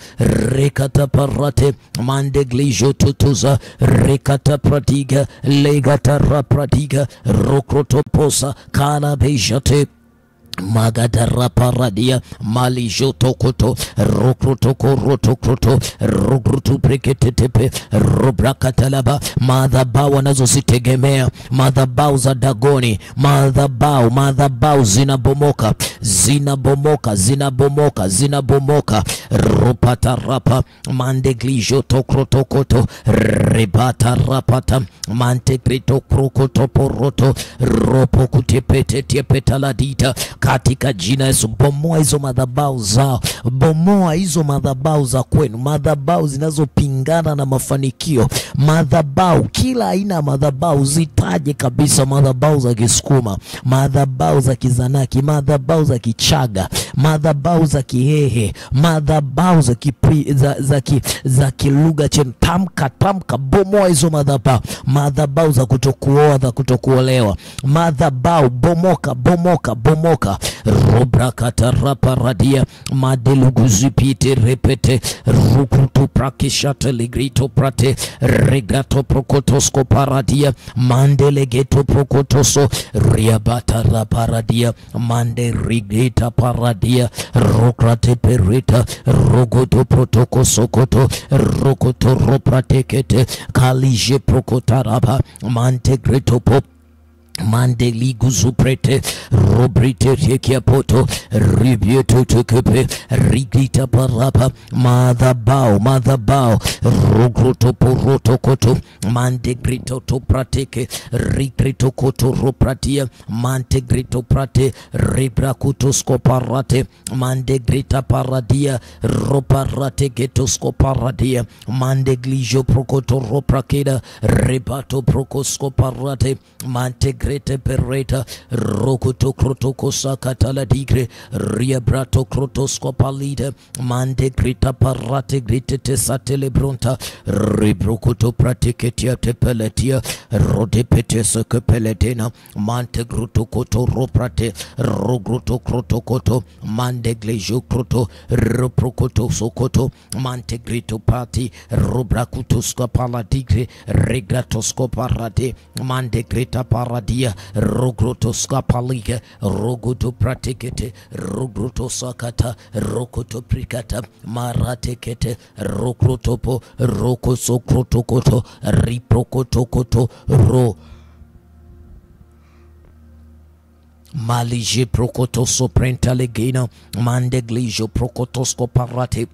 rekata parate mande glijo tutuza rekata pradiga legata rapradiga rokroto posa kana bejate magadara paradia malijo tokoto rokrotoko rotokroto rogrutu preketetepe robrakatalaba madhabau wanazozitegemea, madhabau za Dagoni, madhabau zinabomoka zinabomoka zinabomoka zinabomoka ropata rapa mandeglijo tokrotokoto rebata rapata mantegrito krokoto poroto ropo kutepete tepetaladita katika jina Yesu. Bomoa hizo madhabau zao, bomoa hizo madhabau za kwenu, madhabau zinazopingana na mafanikio, madhabau kila aina madhabau zitaje kabisa, madhabau za Kisukuma, madhabau za Kizanaki, madhabau za Kichaga, madhabau za Kihehe, madhabau za kilugha chenu. Tamka bomoa hizo madhabau, madhabau za kutokuoa za kutokuolewa, madhabau bomoka bomoka bomoka robrakata raparadia madeluguzipite repete rukutu prakishate ligrito prate regato prokotosko paradia mandelegeto prokotoso riabata raparadia mande rigita paradia rokrate perita rogoto protokosokoto rokoto ropratekete kalije prokotaraba mantegreto pop mandeli guzuprete robrite yekiapoto ribieto tukepe rigita parapa madhabao rogroto poroto koto mandegrito to prateke rigrito koto ropratia mantegrito prate ribrakuto scoparate mandegrita paradia roparate geto scoparadia mandeglijo prokoto roprakeda ribato prokoscoparate mantegre grete pereta rokuto krotoko sakatala digre ria brato krotoscopalide mande grita parate gritete satele bronta ribrokuto prateketia tepeletia rodepete sekepeledena mante gruto koto roprate rogruto krotokoto mande glejo kroto roprokoto sokoto mante grito pati robrakuto scopala digre regrato scoparade mande grita paradia rogroto scapaliga rogoto pratekete rogroto sakata rokoto prikata maratekete rokrotopo rokoso krotokoto riprokotokoto ro malije prokoto soprenta legena mande glijo prokotosco parate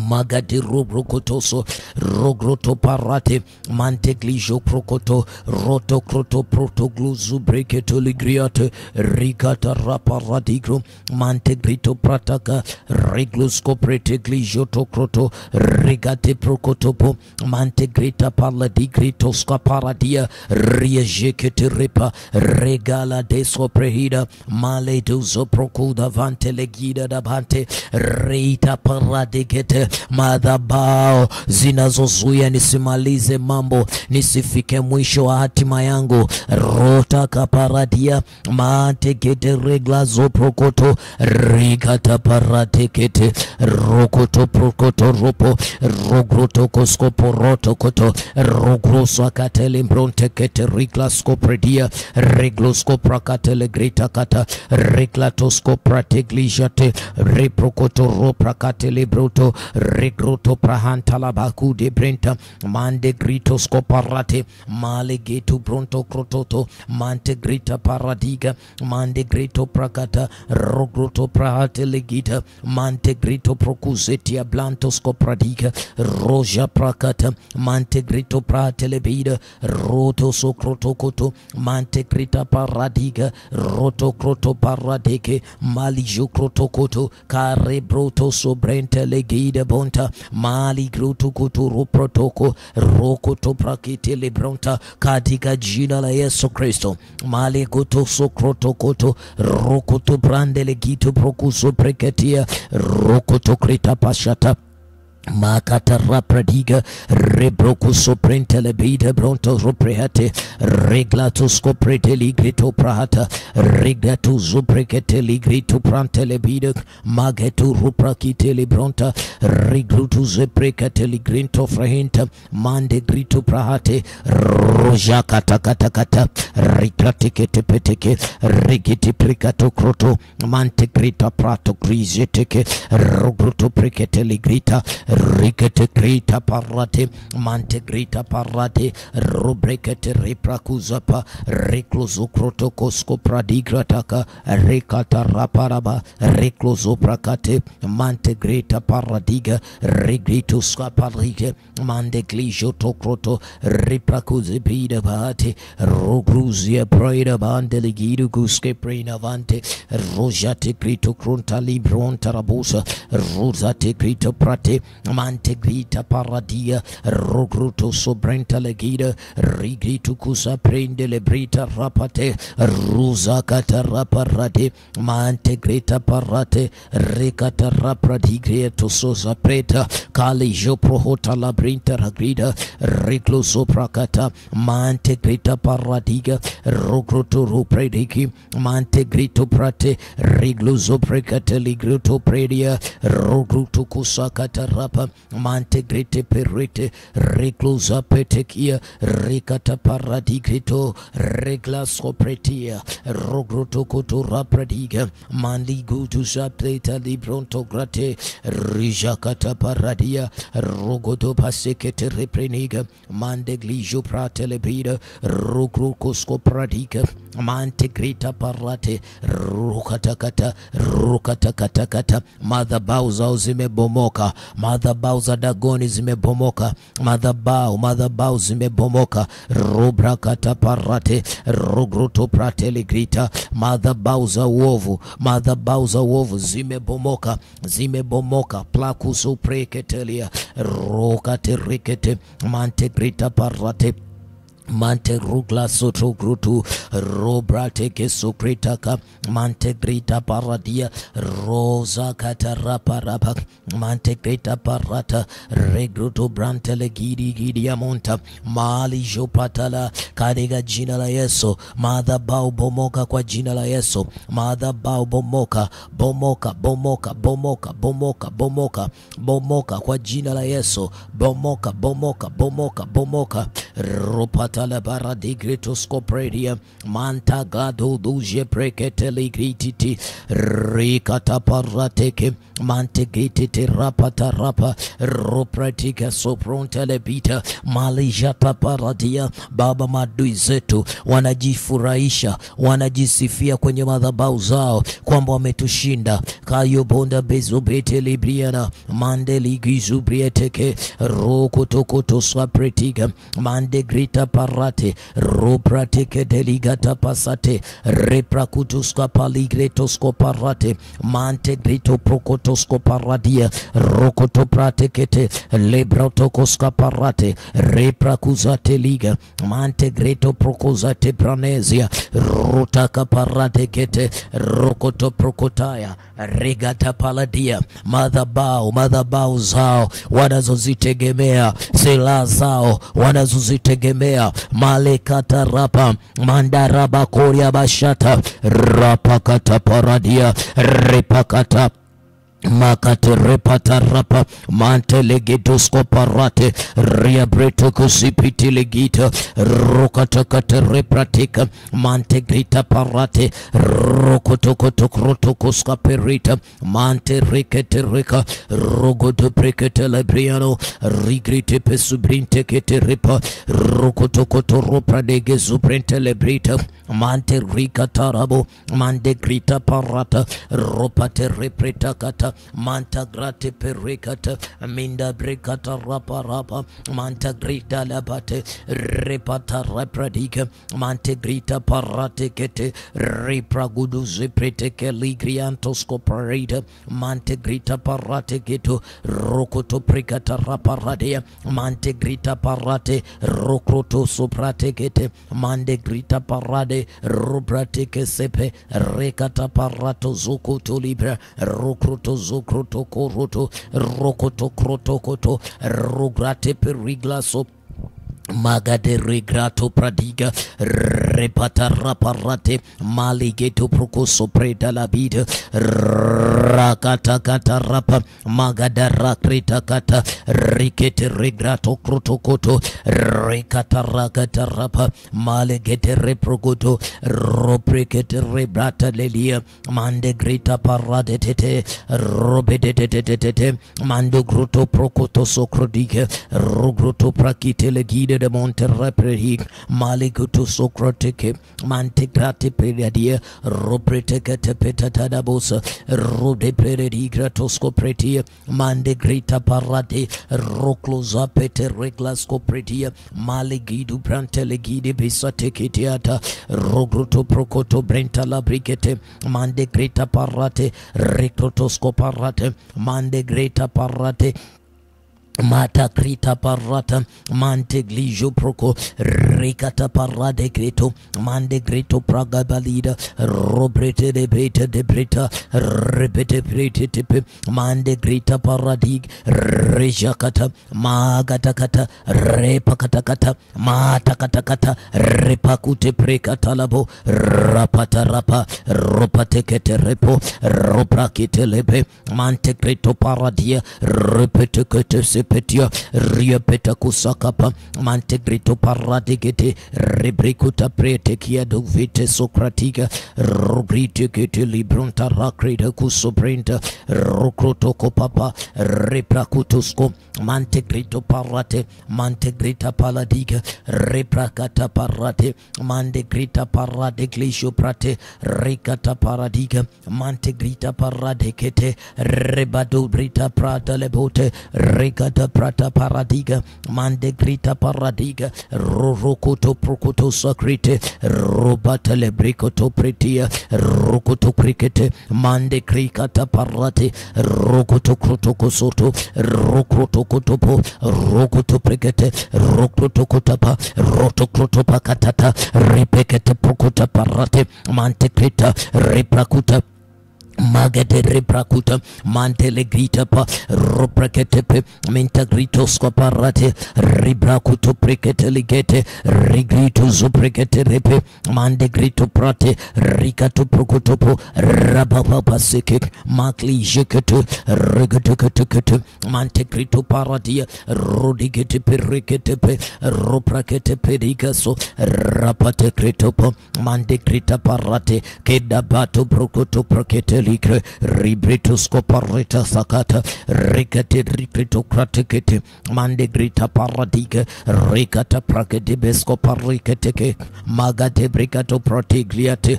magadi robrokotoso rogroto parate manteglijo prokoto roto kroto protogluzu breketo ligriate rigata raparadigro mantegrito prataka reglusko preteglijo tokroto rigate prokotopo mantegrita paladigrito scaparadia riejekete repa regala deso prehida maleduzo prokuda vante legida dabante reita paradigete madhabao zinazozuia nisimalize mambo, nisifike mwisho wa hatima yangu. Rota kaparadia matekete regla zo prokoto rigata paratekete rokoto prokoto ropo rogroto koskopo roto koto rogroso akatele mbronte kete rigla skopredia regloskopra katele grita kata reglatoskopra teglijate reprokoto ropra katele broto regroto prahantala baku de brenta mande grito scoparate male getu bronto crototo mante grita paradiga mande grito prakata rogroto prahate legita mante grito procusetia blanto scopradiga roja prakata mante grito prahate lebida roto socrotocoto mante grita paradiga roto croto paradeke malijo crotocoto care broto sobrente legida bonta mali grutu kuturu protoko rokoto prakite lebronta katika jina la Yesu Kristo mali kuto sokroto koto rokoto brande legito prokuso preketia rokoto krita pashata makata rapradiga rebroku soprente lebida bronto roprehate reglato scoprete ligrito prahata reglato zoprekete ligrito prante lebida magetu ruprakite libronta reglutu zeprekete ligrinto frahenta mande grito prahate roja kata kata kata rikratikete peteke rigiti prikato kroto mante grita prato grizeteke rogruto prekete ligrita rikete grita parate mante grita parate rubrekete reprakuzapa reklozo krotokosko pradigrataka rekata raparaba reklozo prakate mante grita paradiga regrito skaparige mande glijo tokroto reprakuze bida bate rogruzia praida bande ligidu guske prina vante rojate grito kronta libronta rabusa rosate grito prate mante grita paradia rogruto sobrenta legida rigrito kusa prende lebrita rapate ruza kata raparate mante grita parate rekata rapradigreto sosa preta kali jo prohota labrinta ragrida recloso prakata mante grita paradiga rogruto ruprediki mante grito prate rigloso prekate ligrito predia rogruto kusa kata rapa mante grete perete reclusa petekia ricata paradigrito regla scopretia rogroto koto rapradiga mandi gutu sapleta libronto grate rijakata paradia rogoto pasekete repreniga mande glijo pratelebida rogruko scopradiga mante grita parate rukatakata madhabau zao zimebomoka, madhabau za Dagoni zimebomoka, madhabau zimebomoka, rubrakata parate rogruto pratele grita madhabau za uovu zimebomoka plakusu preketelia rokate rikete mante grita parate Mante rugla soto grutu robrate ke sukritaka mante grita paradia rosa katarapa rapa mante grita parata regruto brantele gidi amonta mali jopatala kadega jina la Yesu madhabahu bomoka kwa jina la Yesu madhabahu bomoka kwa jina la Yesu bomoka Ropatala baradigritos copredia manta gado duje preketeli grititi ricata parateke mante grititi rapata rapa ropratika soprontelebita malijata paradia. Baba, madui zetu wanajifurahisha, wanajisifia kwenye madhabahu zao kwamba wametushinda. Kayo bonda bezobete libriana mandeli gizubrieteke rokotokoto swapretika mande grita parate roprateke deligata pasate reprakutuska paligretosko parate mante grito prokotosko paradia rokoto pratekete lebrotokoska parate reprakuzate liga mante grito prokozate pranezia rotaka parate kete rokoto prokotaya regata paladia. Madhabahu zao wanazozitegemea, silaha zao wanazozitegemea, malekata rapa mandaraba koria bashata rapakata paradia repakata makate repata rapa mante legedosko parate riabreto kusipiti legita rokatakate repratika mante grita parate rokotokotokotokoska perita mante rekete reka rogoto prekete lebriano rigrite pesubrinte kete repa rokotokoto ropradege zubrinte lebrita mante rika tarabo mante grita parata ropate repreta kata manta grate perikata minda brekata rapa manta grita labate repata repradika mante grita parate kete repragudu ziprete ke ligriantos coparita mante grita parate keto rokoto prekata raparadea mante grita parate rokroto soprate kete mande grita parade rubrate ke sepe rekata parato zukuto libra rokroto zokroto koroto rokoto krotokoto rugrate periglaso magade regrato pradiga repata raparate maligeto prokoso preda la vida rakata kata rapa magada rakrita kata rikete regrato krotokoto rekata rakata rapa malegete reprogoto roprekete rebrata lelia mande grita parade tete robedete mando groto prokoto sokrodike rogroto prakite legide de Monterrey malikutu socratike mantigrate periadia robreteke tepetata bosa rode peredi gratosco pretia mande grita parade roclosa pete reglasco pretia maligidu brantelegide bisatekitiata rogruto prokoto brenta la brikete mande grita parate recrotosco parate mande grita parate mata krita parata mante glijo proko rikata parade greto mande greto praga balida robrete de beta de breta repete brete tepe mande grita paradig rejakata magata kata repakata kata mata kata kata repakute prekata labo rapata rapa ropate kete repo roprakite lebe mante greto paradia repete kete petia riapeta kusakapa mantegrito paradigete rebrikuta prete kia dovite socratica robrite kete libronta rakrida kusobrenta rokroto kopapa reprakutusko mantegrito parate mantegrita paladiga reprakata parate mantegrita parade glisho prate rekata paradiga mantegrita parade kete rebado brita prata lebote rekata Rigata prata paradiga. Mande grita paradiga. Rukuto prokuto sakrite. Robata lebrikoto pretia. Rukuto krikete. Mande krikata parate. Rukuto krotoko soto. Rukuto kotopo. Rukuto prikete. Rukuto kotapa. Roto krotopa katata. Ripekete prokuta parate. Mante krita. Riprakuta. Magade reprakuta mantele grita pa ropraketepe mentagrito scoparate ribrakuto prekete ligete rigrito zuprekete repe mande grito prate rikato prokotopo rababa seke makli jeketu rigetuketuketu mantegrito paradia rodigete periketepe roprakete perigaso rapate kritopo mande grita parate kedabato prokoto prokete ligre ribrito scoparita sakata ricate ribrito kratekete mande grita paradiga ricata prakete besco parikete magate brigato protigliate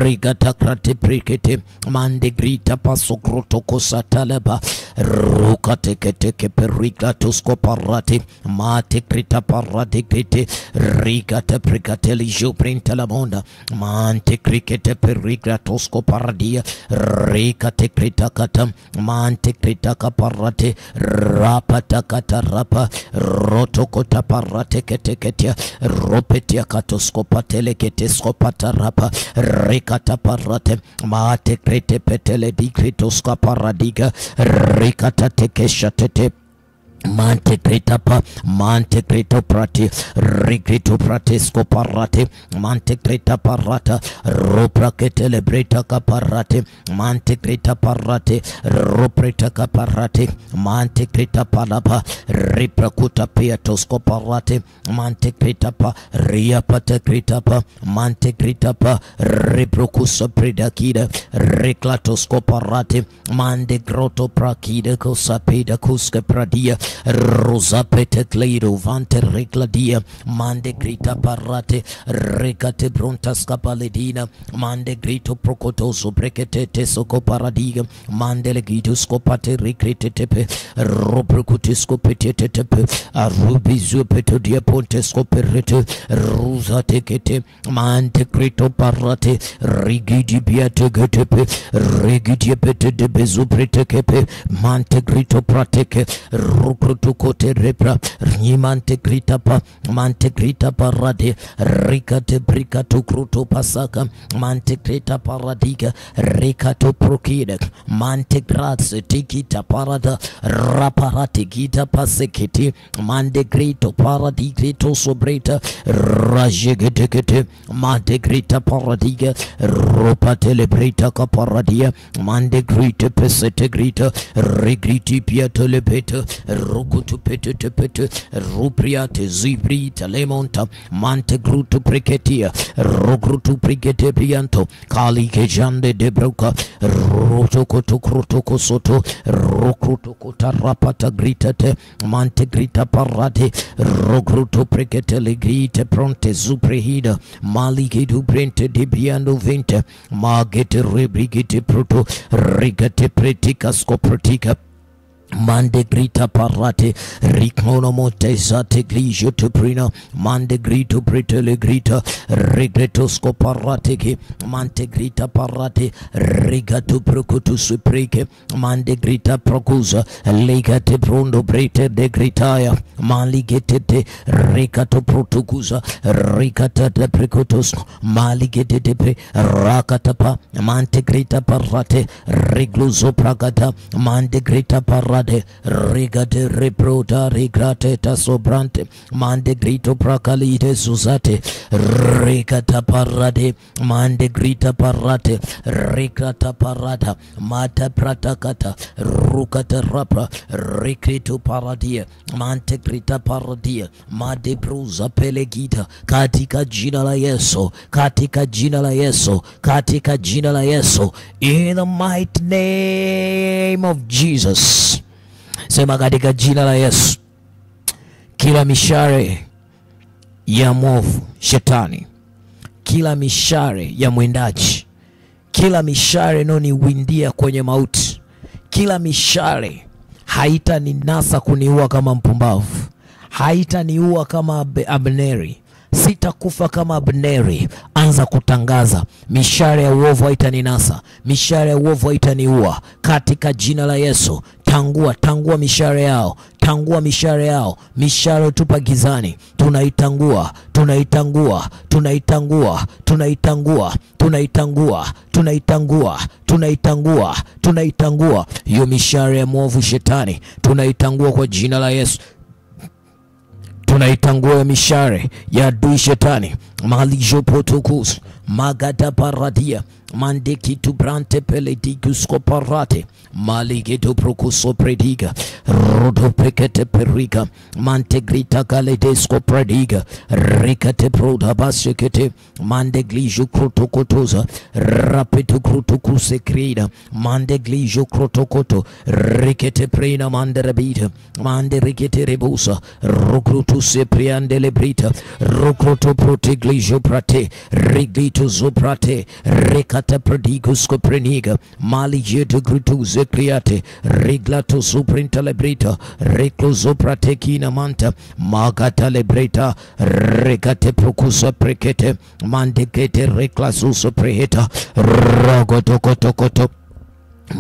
rigata krate prikete mande grita paso groto cosataleba rukate kete perigato scoparate mate grita paradigrite rigata prikate ligio printa la monda mante cricete perigato scoparadia Rikate kritakata mante kritaka parate rapata kata rapa rotokota parate keteketia ropetia katoskopatele keteskopata rapa rikata parate mate krite petele dikritoska paradiga rikata tekesha tete mante gritapa mante grito prati rigrito pratisco parate mante grita parata roprakete lebreta caparate mante grita parate ropreta caparate mante grita palapa riprakuta piatosco parate mante grita pa riapata grita pa mante grita pa riprocusa predakida reclatosco parate mande groto prakida cosapida cusca pradia Rosa pete cleiro vante recladia mande grita parate recate bronta scapaledina mande grito procotoso brekete tesoco paradiga mande legito scopate recrite tepe robrucutisco petete tepe arubizu peto dia ponte scoperete rosa tekete mante grito parate rigidi biate getepe rigidi pete de bezu pretekepe mante grito prateke Krutukote repra nimante grita pa mante grita parade rikate brikato kruto pasaka mante grita paradiga rikato prokide mante grazie tikita parada raparate gita pasekiti mante grito paradigrito sobreta rajegete mante grita paradiga ropa telebrita caparadia mante grita pesete grita regriti piatelebeta Rukutu pete pete rupriate zibrita lemonta mante grutu preketia rogrutu prikete brianto kali kejande de broka rotokoto krotoko soto rokruto kotarapata gritate mante grita parate rogrutu prekete legrite pronte zuprehida malike du brente de briando vinte magete rebrigite proto rigate pretika scopratica Mande grita parate ricmono montesate gligio to prina mande grito britele grita regreto scoparate che mante grita parate rigato procutu supreke mande grita procusa legate prondo brete de gritaya maligete rigato protucusa rigata de precotos maligete de rakatapa mante grita parate rigluso pragata mande grita parate rigate reprota rigrate tasobrante mande grito pracalite susate rigata parade mande grita parate rigrata parada mata pratakata rukata rapa rikrito paradia mante grita paradia made bruza pelegita katika jina la Yesu katika jina la Yesu katika jina la Yesu in the mighty name of Jesus. Sema katika jina la Yesu, kila mishare ya mwovu shetani, kila mishare ya mwendaji, kila mishare inoniwindia kwenye mauti, kila mishare Haitaninasa kuniua kama mpumbavu. Haitaniua kama Abneri. Sitakufa kama Abneri. Anza kutangaza, mishale ya uovu haitaninasa, mishale ya uovu haitaniua katika jina la Yesu. Tangua mishale yao, tangua mishale yao, mishale tupa gizani, tunaitangua, tunaitangua, tunaitangua, tunaitangua, tunaitangua, tunaitangua, tunaitangua, tunaitangua hiyo mishale ya mwovu shetani, tunaitangua kwa jina la Yesu. Tunaitangua mishale ya adui shetani. Malijo potokus magada paradia mandeki tu brante peletikus koparate maligeto prokuso prediga rodo pekete periga mantegrita galedesco prediga ricate proda basekete mandeglijo krotokotoza rapido krotukuse krida mandeglijo krotokoto ricete prena manderabita manderikete rebusa rokrotuse priandele brita rokroto proteglijo prate riglito zoprate rekata predigus copreniga maligeto grutuze create reglato suprintelebrita recloso pratekina manta magata lebreta regate procusa prekete mandekete reclasus preheta rogotokotokoto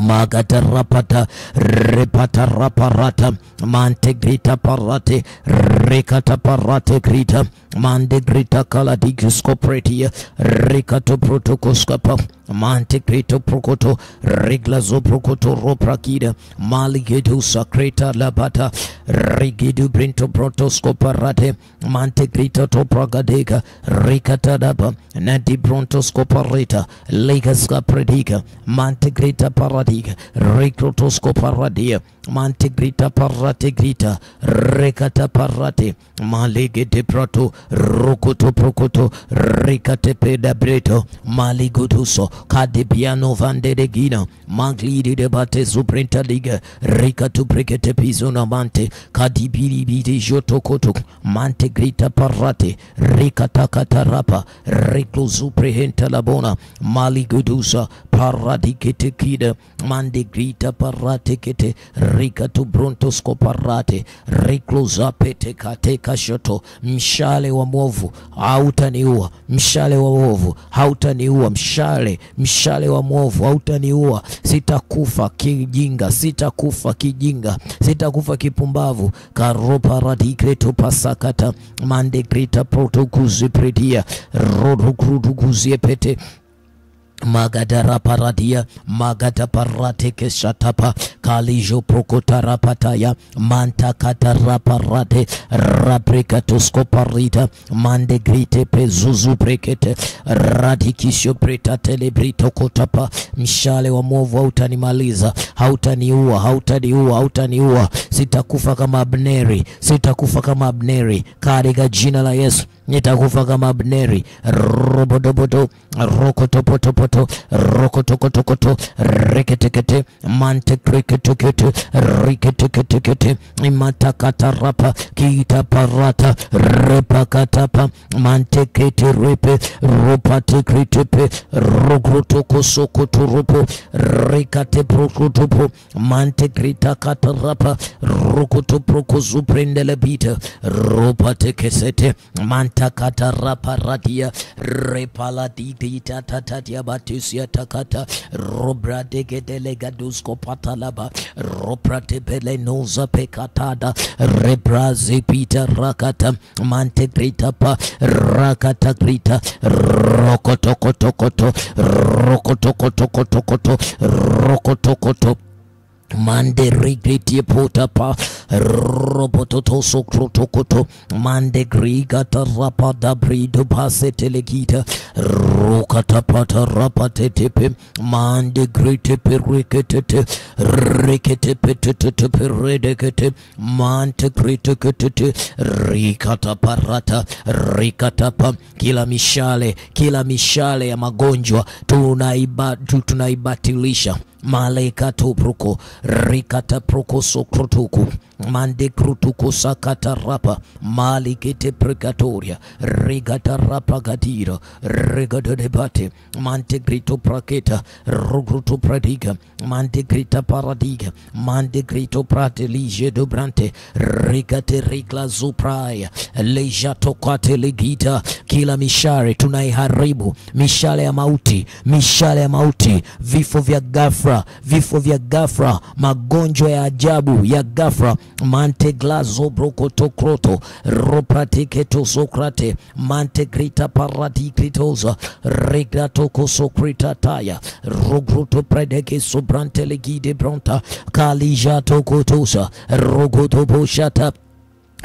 magata rapata repata raparata mantegrita parate rekata parate grita mandegrita kaladigus copretia rekato protocoscapa mantegrito procoto reglazo procoto roprakida maligedu sacreta labata rigidu brinto protoscoparate mantegrita topragadega rekata daba nadi brontoscopareta legasca predica mantegrita paradiga recrotoscoparadia mantegrita parate grita rekata parate maligete prato rokoto prokoto rekate pedabreto maligutuso kadepiano vandedegina maglidi debate suprenta liga rekatu prekete pizona mante kadibiri bidi jotokoto mantegrita parate rekata katarapa rekluzu prehenta labona maligutusa paradikete kida mandegrita parate kete rikatu brontosko parate rekluza pete kateka shoto. Mshale wa mwovu hautaniua, mshale wa mwovu hautaniua, mshale wa mwovu hautaniua. Sitakufa kijinga, sitakufa kijinga, sitakufa kipumbavu. Karopa radikreto pasakata mandegrita protokuzi predia rodokrudukuzie pete magadara paradia magada parate keshatapa kalijo prokotara pataya manta katara parate rabrikatosko parita mandegrite pezuzu brekete radikisho preta telebrito kotapa. Mshale wa mwovu hautanimaliza, hautaniua, hautaniua, hautaniua. Sitakufa kama Abneri, sitakufa kama Abneri katika jina la Yesu. Nitakufa kama Abneri. Robodobodo rokotopotopoto rokotokotokoto reketekete mantekreketokete riketekete imatakatarapa kitaparata repakatapa mantekete repe ropatekretepe rokotokosokoturupo rekate prokotopo mantekrita katarapa rokotoprokozuprendele ropatekesete mantakata radia repaladita tatatia batusia takata robrade delegados kopatalaba roprate belenoza pekatada rebrazi pita rakata mantegrita pa rakata grita rokotokotokoto rokotokotokoto rokotokoto mande rigriti potapa robototo sokrotokoto mande grigata rapada brido pasetelegita rokatapata rapatetepe mande grite perikete rikete petete peredekete mante grite ketete rikata parata rikatapa. Kila mishale ya magonjwa tunaibatilisha. Malaika tobruko rikata proko sokrotuku mande krutuko sakata rapa malikete precatoria regata rapa gadira regata debate mante grito praketa rogruto pradiga mante grita paradiga mante grito prate lige dobrante regate regla zupraya lejato kwate legita kila mishale tunaiharibu, mishale ya mauti, mishale ya mauti, vifo vya ghafla, vifo vya ghafla, magonjwa ya ajabu ya ghafla, mante glazo brokotokroto ropratiketo sokrate mante grita paradikritoza regrato kosokrita taya rogruto predeke sobrante legide bronta kalijato kotosa rogoto boshata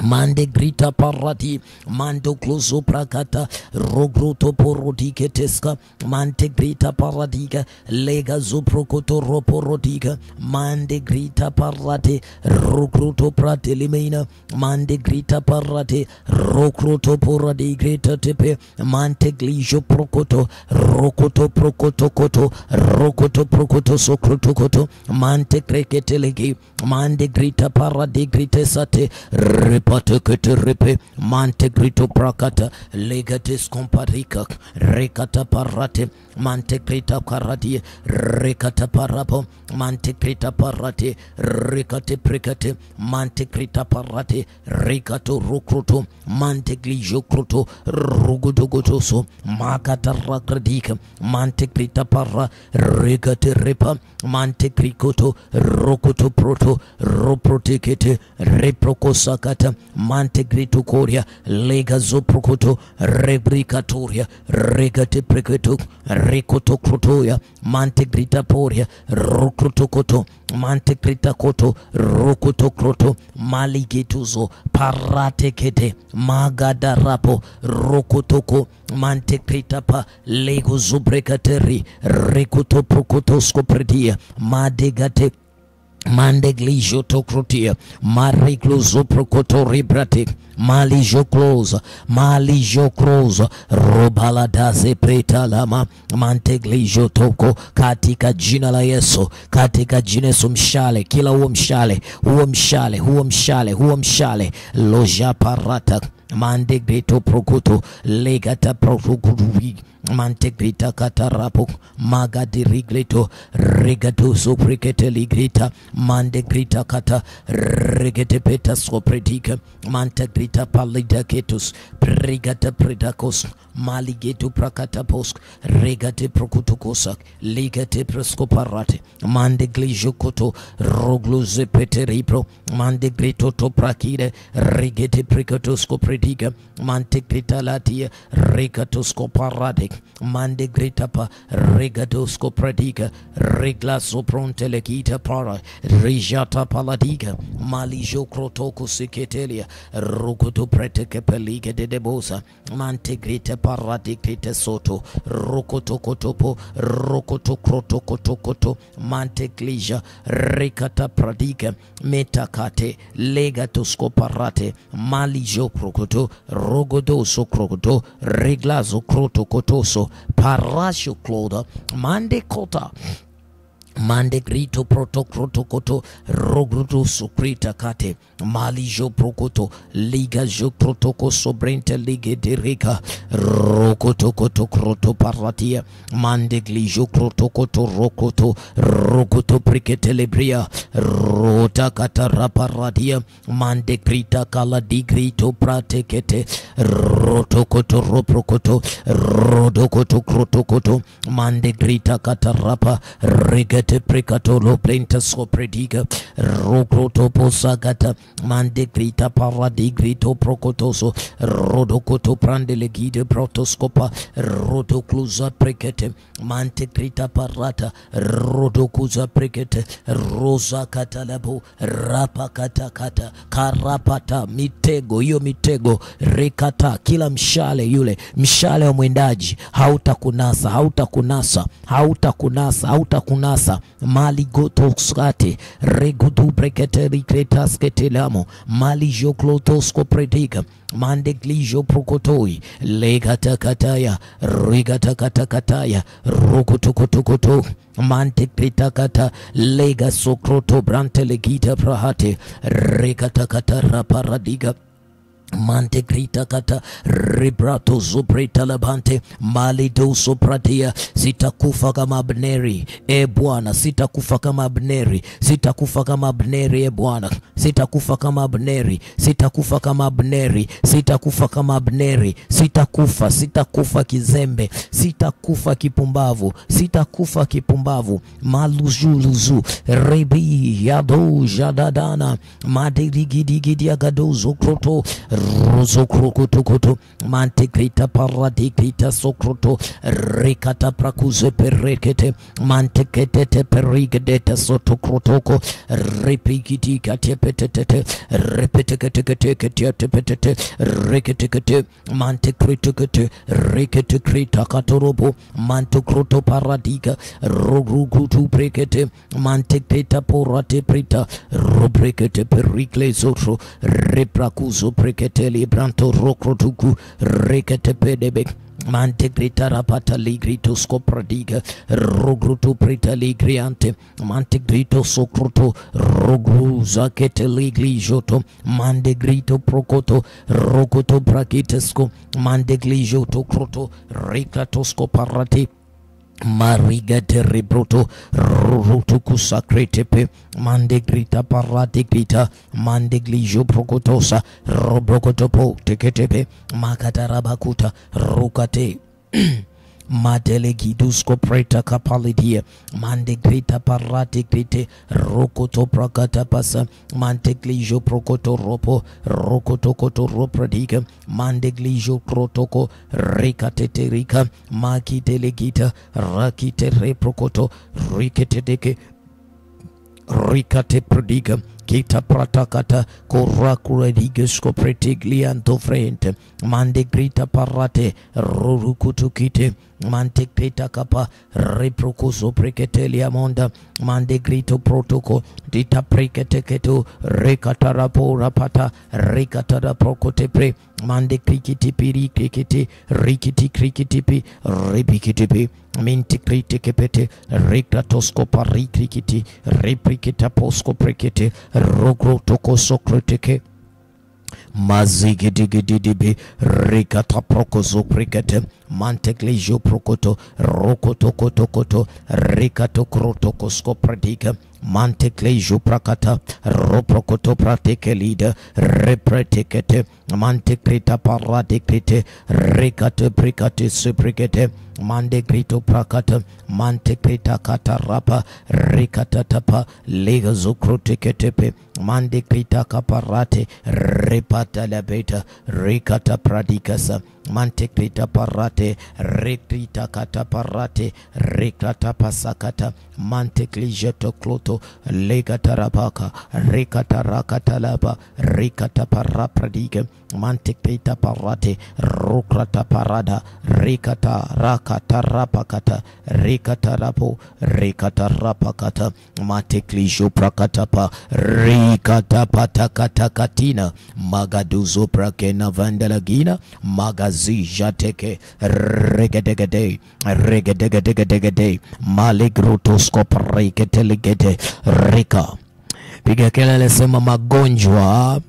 mande grita parati mando closo prakata rogruto porodiketeska mante grita paradiga lega zoprokoto roporodiga mande grita parate rogruto prate limena mande grita parate rogruto poradigreta tepe mante glijo prokoto rokoto prokoto koto rokoto prokoto sokroto koto mante kreketelegi mande grita paradigrite sate patekete repe mante grito prakata legates comparika rekata parate mante grita karadi rekata parapo mante grita parate rekate prekate mante grita parate rekato rukruto mante glijo kruto rugudugutoso makata rakradika mante grita para rekate repa mante krikoto rokoto proto roprotekete reprokosakata mante grito koria lega zoprokoto rebricatoria regate preketo rekoto krotoya mante grita poria rokroto koto mante grita koto rokoto kroto maligetuzo parate kete magadarapo rokotoko mante grita pa lego zobrekateri rekoto prokoto skopredia madegate mandeglijo tokrotia mariglozo prokotori brate malijo close robala daze preta lama manteglijo toko katika jina la Yesu, katika jina Yesu mshale kila huo mshale loja parata mande greto prokoto legata prokuruvi mante grita katarapo magadi rigleto regato soprikete ligrita mande grita kata regete peta sopredika mante grita palida ketus regata predakos maligetu prakata posk regate prokutukosak ligate prescoparate mande glijokoto rogluze peteripro mande grito toprakide regete prekatoskopredika mante grita latia regatoskoparade mande grita pa regadosko predica regla sopronte legita para rijata paladiga malijo crotoko siketelia rukuto preteke peliga de debosa mante grita paradigrita soto rukoto kotopo rukoto krotokotokoto mante glija rekata pradiga metakate legatosko parate malijo prokoto rogodoso krokoto reglazo krotokotoso parasho cloda mande kota mande grito protokrotokoto rogruto sukrita kate malijo prokoto liga jo protoko sobrente lige dereka rokotokoto kroto paratia mande glijo protokoto rokoto priketelebria rota katara paradia mande grita kala digrito pratekete rotokoto roprokoto rodokoto krotokoto mande grita katarapa regate precatolo plenta soprediga rogroto posagata mande grita paradigrito procotoso rodocoto prandele guide protoscopa rodoclusa precete mante grita parata rodocusa precete rosa catalabo rapa katakata karapata mitego hiyo mitego rekata kila mshale yule mshale wa mwendaji hautakunasa pradiga mali gotoskate regudu breketeri kretaskatelamo mali joklotosko prediga mandeglijo prokotoi legatakataya rigatakatakataya rokotokotokoto mantekritakata lega sokroto brantelegita prahate rekatakata raparadiga mantegrita kata ribrato zubrita labante malido sopratia. Sitakufa kama Abneri e Bwana, sitakufa kama Abneri, sitakufa kama Abneri e Bwana, sitakufa kama Abneri, sitakufa kama Abneri, sitakufa kama Abneri, sitakufa kizembe, sitakufa kipumbavu, sitakufa kipumbavu. Maluzuluzu rebi yado jadadana madirigidi agadozo kroto rozo krokotokoto mantegrita paradigrita sokroto rekata prakuze perekete mantekete perigedeta sotokrotoko repikiti katepetete repetekete rekete mantekritekete reketekrita katorobo mantokroto paradiga rogutu brekete mantekrita porate prita robrekete perikle sotro reprakuzo brekete libranto rokrotuku rekete pedebe mantegrita rapata ligrito scopradiga rogruto preta ligriante mantegrito socroto rogruza kete liglijoto mandegrito procoto rocoto brakitesco mandeglijoto croto ricatosco parati mariga terribroto rurutu kusakretepe mandegrita paradigrita mandeglijo procotosa robrocotopo teketepe makatarabakuta rukate Madelegidusko preta kapalidia mandegrita paratigrite rokoto prakata pasa manteglijo prokoto ropo rokoto koto ropradiga mandeglijo protoko rikateterika makitelegita rakite reprokoto riketedeke rikate prodiga kita pratakata korakura digesko pretiglianto frente mandegrita parate rurukutukite mantegrita kapa reprokoso preketelia monda mandegrito protoko dita preketeketo rekatarapo rapata rekatara prokotepre mandekrikiti piri krikiti rikiti krikitipi repikitipi minti kritikepete rekratosko parikrikiti reprikita posko prekete rogro toko sokreteke mazigidigidibi rikata prokozo prikete manteklejo prokoto rokoto koto rikato krotoko skopradika manteklejo prakata roprokoto pratekelida repretekete mantekrita paradekrite rikate prikate suprikete mandegrito prakata mantekrita katarapa rikata tapa lega zokroteketepe mandekrita kaparate repata labeta rikata pradikasa mantekrita parate rekrita kata parate rekata pasakata manteklijeto kloto legatarabaka rekatarakata rekata parapradiga mantekrita parate rokrata parada rekata rakata rapakata rekata rapo rekata rapakata manteklijo prakatapa rekata patakata katina magaduzo prakena vandalagina magazi jateke regedegede maligrutoskop reketeligede rika piga kelele sema magonjwa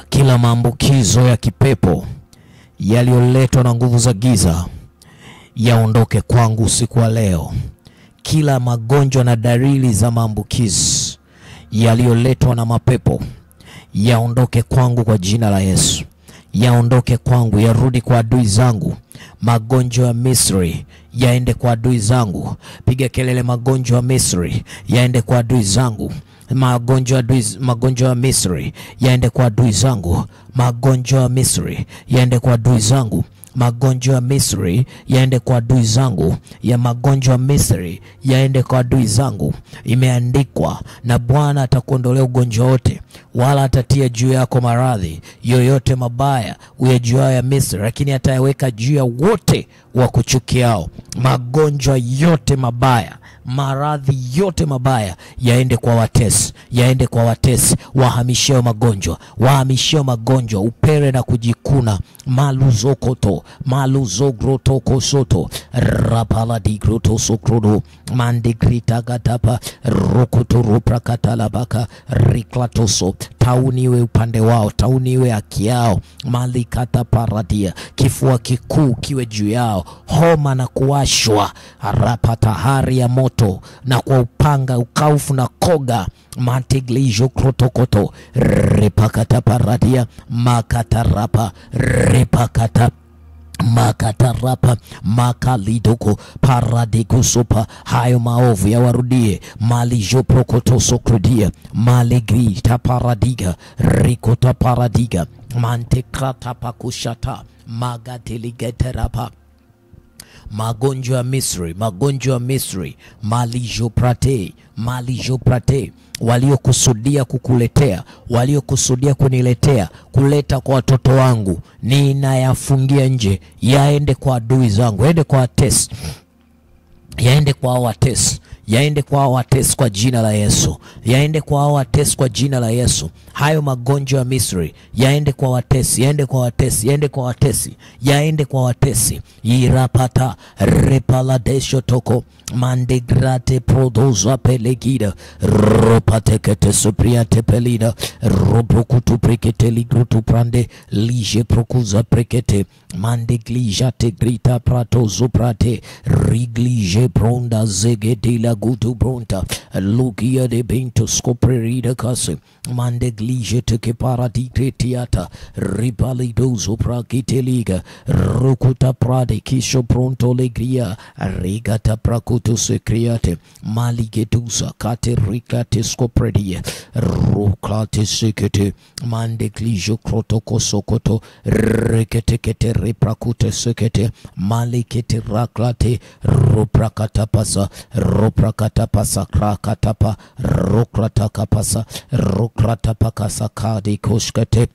kila maambukizo ya kipepo yaliyoletwa na nguvu za giza yaondoke kwangu usiku wa leo. Kila magonjwa na dalili za maambukizi yaliyoletwa na mapepo yaondoke kwangu kwa jina la Yesu. Yaondoke kwangu, yarudi kwa adui zangu. Magonjwa ya Misri yaende kwa adui zangu. Piga kelele magonjwa ya Misri yaende kwa adui zangu. Magonjwa ya Misri yaende kwa adui zangu. Magonjwa ya Misri yaende kwa adui zangu. Magonjwa ya Misri yaende kwa adui zangu. Ya magonjwa ya Misri yaende kwa adui zangu. Imeandikwa, na Bwana atakuondolea ugonjwa wote, wala atatia juu yako maradhi yoyote mabaya uyajua ya Misri, lakini atayaweka juu ya wote wa kuchukiao. Magonjwa yote mabaya, maradhi yote mabaya yaende kwa watesi, yaende kwa watesi, wahamisheo magonjwa, upere na kujikuna, maluzokoto, maluzogroto soto, rapala di groto sokrodo, mandigrita gatapa, rokoto ruprakatalabaka, riklatoso, tauniwe upande wao, tauniwe haki yao, malikata paradia, kifua kikuu kiwe juu yao, homa na kuwashwa, rapata hari ya moto na kwa upanga, ukaufu na koga, mantiglijo krotokoto, repakata paradia, makatarapa, repakata makatarapa, makalidoko paradikusupa, hayo maovu ya warudie, malijo prokotoso krudia, maligrita paradiga, rikota paradiga, mantekrata pakushata, magatiligeterapa, magonjwa ya Misri, malijo prate, waliokusudia kukuletea, waliokusudia kuniletea, kuleta kwa watoto wangu, ninayafungia nje, yaende kwa adui zangu, yaende kwa watesi, yaende kwa watesi, yaende kwa watesi kwa jina la Yesu, yaende kwa watesi kwa jina la Yesu. Hayo magonjwa ya Misri yaende kwa watesi, yaende kwa watesi, yaende kwa watesi, yaende kwa watesi. Irapata repaladesho toko, mandegrate prodoza pelegida, ropatekete supriate pelida, robrokutu prekete ligrutu prande, lige prokuza prekete, mandeglijate grita prato zuprate, riglije pronda zegedila gutu pronta, lugia de bento scoprerida kase, mandeglije teke paradigretiata, ripalidozo prakiteliga, rukuta prade kisho pronto legria, rigata prakutu secreate, maligetusa kate ricate scopredia, ruklate secete, mandeglige crotocosocoto, reketekete reprakute secete, malikete raklate, roprakatapasa, krakatapa, rokratakapasa, rokratapakasa kadi koshkate,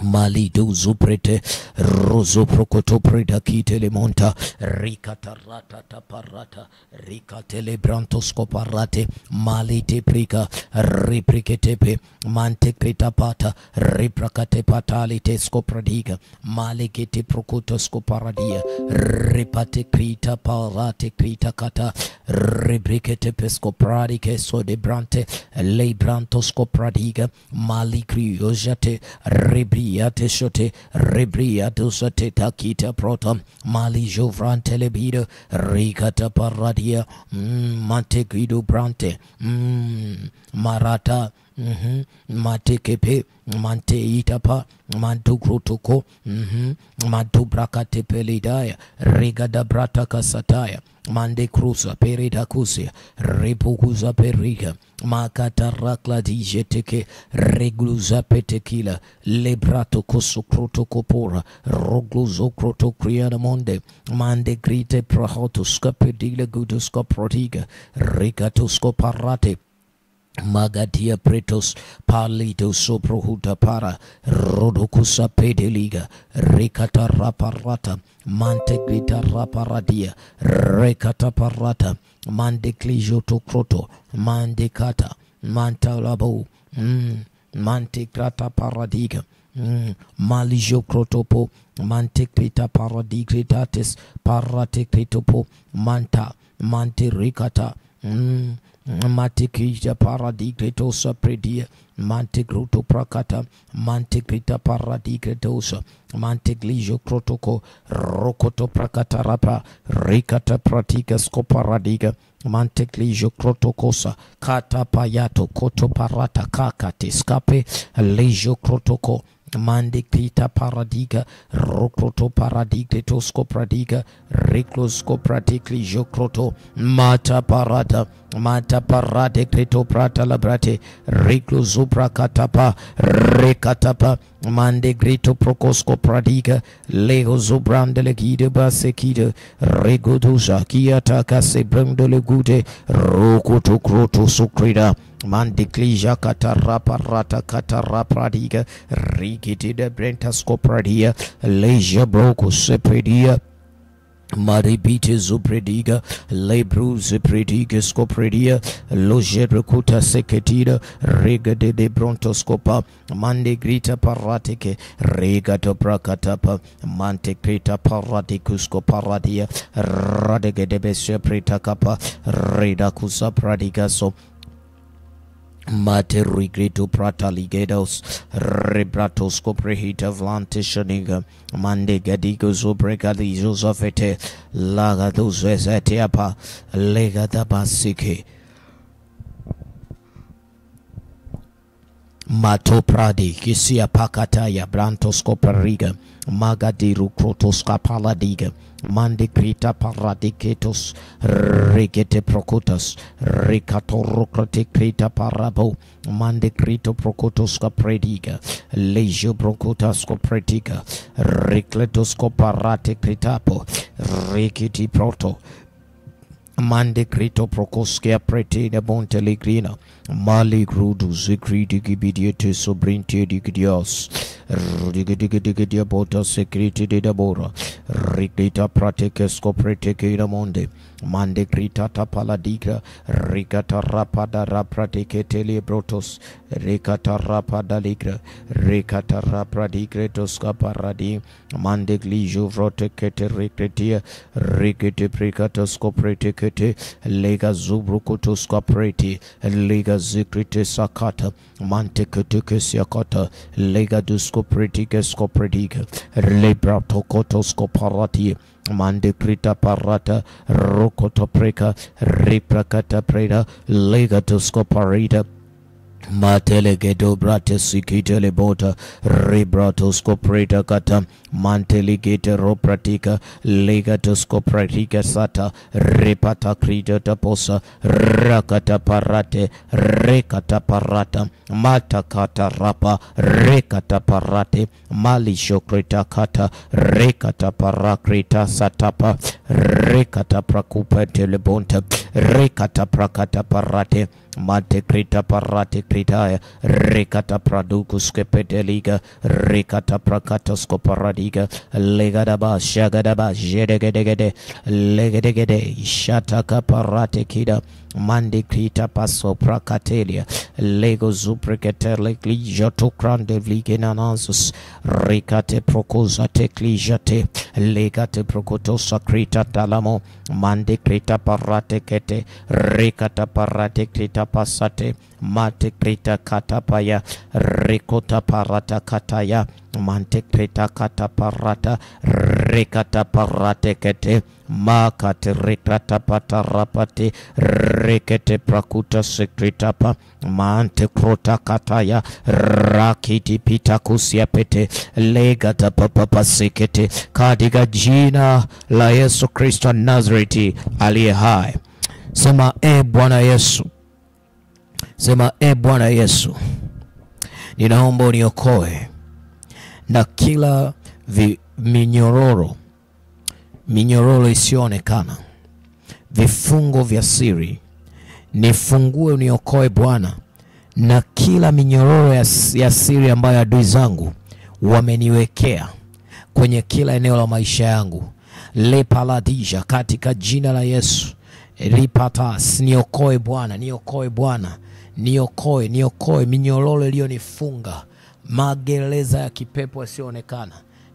malidu zuprete, rozo prokoto preda kitele monta, rikata rata taparata, rikatele brantoskoparate, malite prika, ripriketepe, mantekrita pata, riprakate patalite skopradiga, malikete prokotoskoparadia, ripate krita parate krita kata, riprikete pescopradike so de brante, le brantoskopradiga, malikri ojate, ribriate shote, ribriate sate takita protam, mali jovran telebida, ricata paradia, mantequido brante, marata, matekepe, mante itapa, mantu krotoko, mantu brakate pelidaya, rigada brata kasataya, mande cruza perida kusia, repukuza periga, makata rakla dijeteke, regluza petekila, lebrato koso krotokopora, rogluzo krotokriana monde, mande grite prahotus capedila gudusco protiga, rigatusco parate, magadia pretos palito soprohuta para rodokusa pedeliga rekata raparata mantegrita raparadia rekata parata mandeklijo to kroto mandekata mantalabo mantegrata paradiga malijo krotopo mantegrita paradigritates paratekritopo manta manterikata Matikija paradigretosa predia, mantigruto prakata, mantigrita paradigretosa, mantiglijo krotoko, rokoto prakata rapa, rikata pratika scoparadiga, mantiglijo krotokosa, kata payato, koto parata kakate scape, lejo krotoko, mandikrita paradiga, rokroto paradigretosco pradiga, reclosco praticli jocroto, mata parade creto prata labrate, reclosupra catapa, recatapa, mandegrito procosco pradiga, lego zubrande legide basekide, regodusa, kiataka se brandole gude, rokoto croto sucrida, mandiklija kataraparata katarapradiga, rigiti de brentasco pradia, leja broco sepredia, Maribite zuprediga, lebru zuprediga scopredia, loge recuta secetida, rega de brontoscopa, mande grita paratike, rega to bracatapa, mante grita paraticusco paradia, radege de bestia preta capa, reda cusa pradigaso. Mate rigrito prata ligedos rebratos coprehita vlantishaniga mande gadigo zobregalizos ofete lagados eteapa legada basike Mato pradi kisia pakataya brantos coperiga magadiru krotos kapaladiga mande grita paradiketos regete procotas ricatorocrate grita parabo mande grito procotos caprediga legio procotas coprediga recletos coparate gritapo rikiti proto mande grito procoskia pretida bontelegrina mali grudu zikriti gibidiete sobrinte digidios digidia bota secreti de dabora rigrita pratekesco pretekida monde mande grita tapaladigra ricata rapada raprateketele brotos ricata rapada ligra ricata rapradigretos caparadi mande gliju vrotekete ricretia ricete precatos copreteke lega zubrukutus capreti lega zikrite sakata mantekete siakata lega duscopretike scoprediga lebra tokotos coparati mande krita parata rokoto preka riprakata preda lega duscoparita Matele gedo brate sikitele bota rebratos copreta kata mantele gete ropratika legatos copratika sata repata krita taposa rakata parate rekata parata mata kata rapa rekata parate mali shokrita kata rekata parakrita satapa rekata prakupa telebonta rekata prakata parate mate krita parate kritaya rekata pradukus kepedeliga rekata prakatos koparadiga legadaba shagadaba jedegedegede legedegede shataka parate kida mande krita paso prakatelia lego zupreketele klijato krande vligenanansus rekate prokozate klijate legate prokotosa krita talamo mande krita parate kete rekata parate krita pasate mate krita katapaya rekota parata kataya mante krita kata parata rekata parate kete makate rekata patarapate rekete prakuta sekritapa mante krota kataya rakiti pitakusia pete legata papa sekete kadiga jina la Yesu Kristo Nazareti aliye hai. Sema Bwana Yesu. Sema Bwana Yesu, ninaomba uniokoe na kila minyororo isiyoonekana, vifungo vya siri. Nifungue, uniokoe Bwana na kila minyororo ya siri ambayo adui zangu wameniwekea kwenye kila eneo la maisha yangu. Lepaladija katika jina la Yesu. Ripatas, niokoe Bwana, niokoe Bwana. Niokoe minyororo iliyonifunga, magereza ya kipepo yasiyoonekana,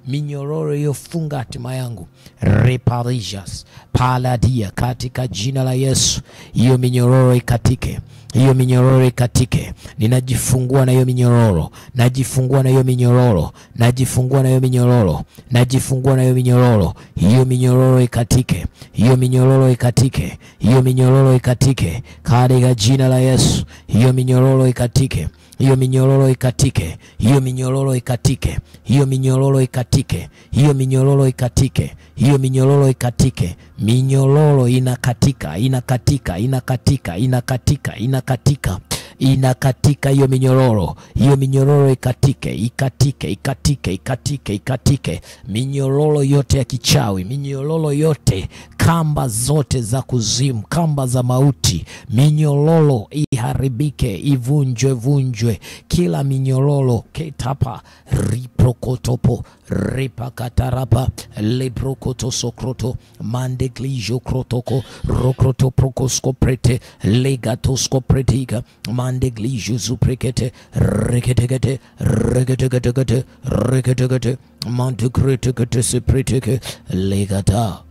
minyororo iliyofunga hatima yangu. Reparijas paladia katika jina la Yesu. Hiyo minyororo ikatike. Hiyo minyororo ikatike. Ninajifungua na hiyo minyororo. Najifungua na hiyo minyororo. Najifungua na hiyo minyororo. Najifungua na hiyo minyororo. Hiyo minyororo ikatike. Hiyo minyororo ikatike. Hiyo minyororo ikatike katika jina la Yesu. Hiyo minyororo ikatike. Hiyo minyororo ikatike. Hiyo minyororo ikatike. Hiyo minyororo ikatike. Hiyo minyororo ikatike. Hiyo minyororo ikatike. Minyororo inakatika, inakatika, inakatika, inakatika, inakatika. Inakatika hiyo minyororo. Hiyo minyororo ikatike, ikatike, ikatike, ikatike, ikatike. Minyororo yote ya kichawi, minyororo yote kamba zote za kuzimu, kamba za mauti, minyololo iharibike, ivunjwe vunjwe, kila minyololo ketapa riprokotopo ripakatarapa lebrokotosokroto mandeklijo krotoko rokroto prokoskoprete legatoskopretika mandeglijo zuprekete reketegete reketegete reketegete mandekretegete sepreteke legata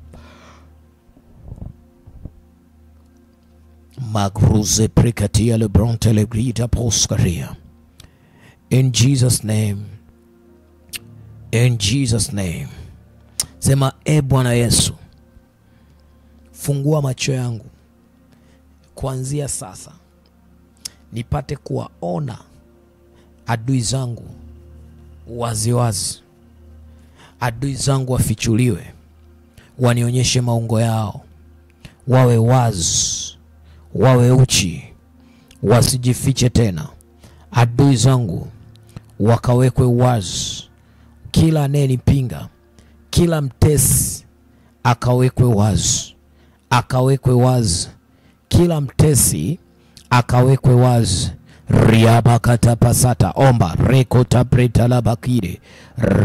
magruze prekatia lebronte legrita poskaria. In Jesus' name. In Jesus' name. Sema, Bwana Yesu, fungua macho yangu kuanzia sasa, nipate kuwaona adui zangu waziwazi. Adui zangu wafichuliwe, wanionyeshe maungo yao, wawe wazi, wawe uchi, wasijifiche tena. Adui zangu wakawekwe wazi. Kila anayenipinga, kila mtesi akawekwe wazi, akawekwe wazi. Kila mtesi akawekwe wazi. Riabakata pasata omba rekota preta labakire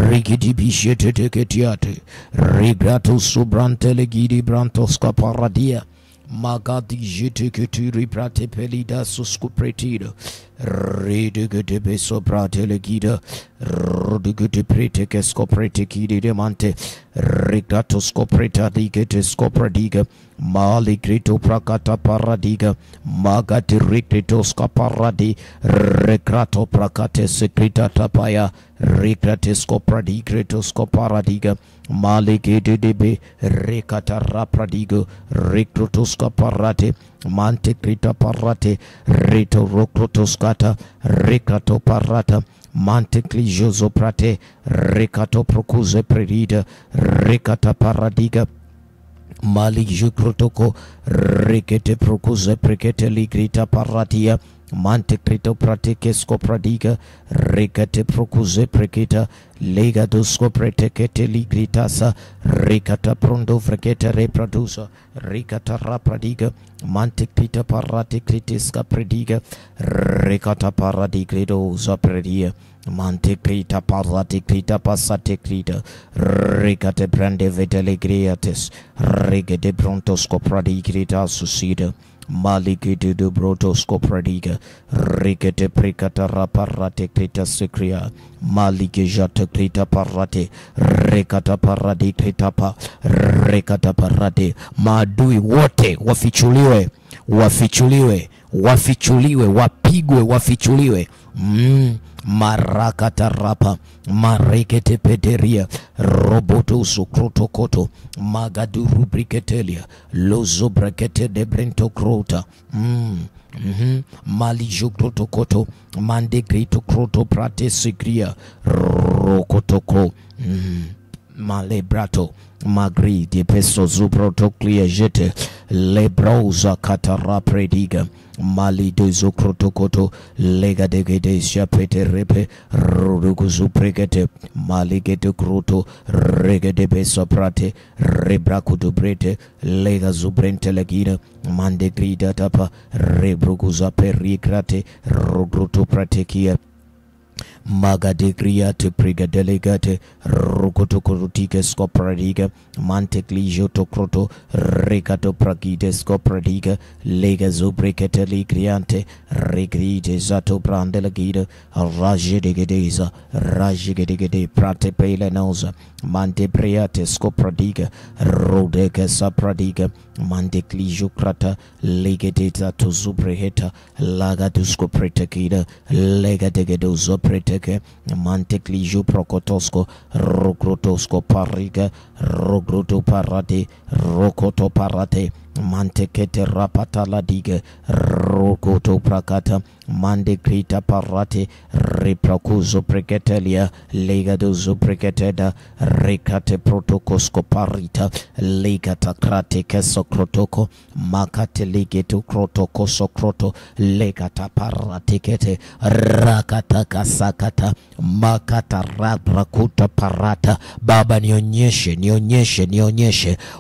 rigidibishete teketiate rigrato subrante legidi brantos caparadia magadi jete keturi prate pelida suscupretida redigete beso prate legida redigete prete che scoprete kidi demante rigato scopreta digete scopradiga mali grito prakata paradiga magati rigrito scaparadi regrato prakate secreta tapaya rigrate scopradi greto scoparadiga mali gede debe recata rapradigo recruto scaparate mante grita parate rito rocrotoscata recato parata mante clijoso prate recato procuse prerida recata paradiga mali jukrotoko rekete procuse prekete ligrita paratia mante crito pratike scopradiga rekate procuse preketa lega dosco pretekete ligritasa rekata prondo frekete reprodusa rekata rapradiga mante crita parate critiska prediga rekata paradigredo zapredia mante crita parate crita passate crita rekate brande vedele griates regede brontoscopradigrita suicida maligede de brotoscopradiga regete precata raparate crita secria malige jata crita parate rekata parade crita pa rekata parade. Maadui wote wafichuliwe, wafichuliwe, wafichuliwe, wapigwe, wafichuliwe. Marakata rapa marekete pederia roboto sukrotokoto magadu rubriketelia lozo brakete de brento krota mali jokrotokoto mande grito kroto prate sigria rokotoko malebrato magri de peso zubroto clear jete lebrosa katara prediga mali de zokrotokoto lega de gede shapete repe rugu zupregete mali gete kroto rege de peso prate rebraku do brete lega zubrente legida mande grida tapa rebrugu zaperi krate rugruto pratekia magade griate prigadelegate rukotokorutike scopradiga manteklijo tokroto recato pragide scopradiga lega zubrekete ligriante regride zato brandelegida rajegedeza rajegede prate pelenosa mante priate scopradiga rodeke sapradiga manteklijo krata legedeta to zubreheta laga to scopretekida lega degedo zoprete manteklijo prokotosko rogrotosko pariga rogroto parate rokoto parate mantekete rapata ladiga rokoto prakata mande grita parate riprocuzo preketelia legadozo preketeda rekate protokosco parita legata krate kesocrotoko makate legeto krotokoso kroto legata paratikete rakata kasakata makata rabrakuta parata. Baba, nionyeshe,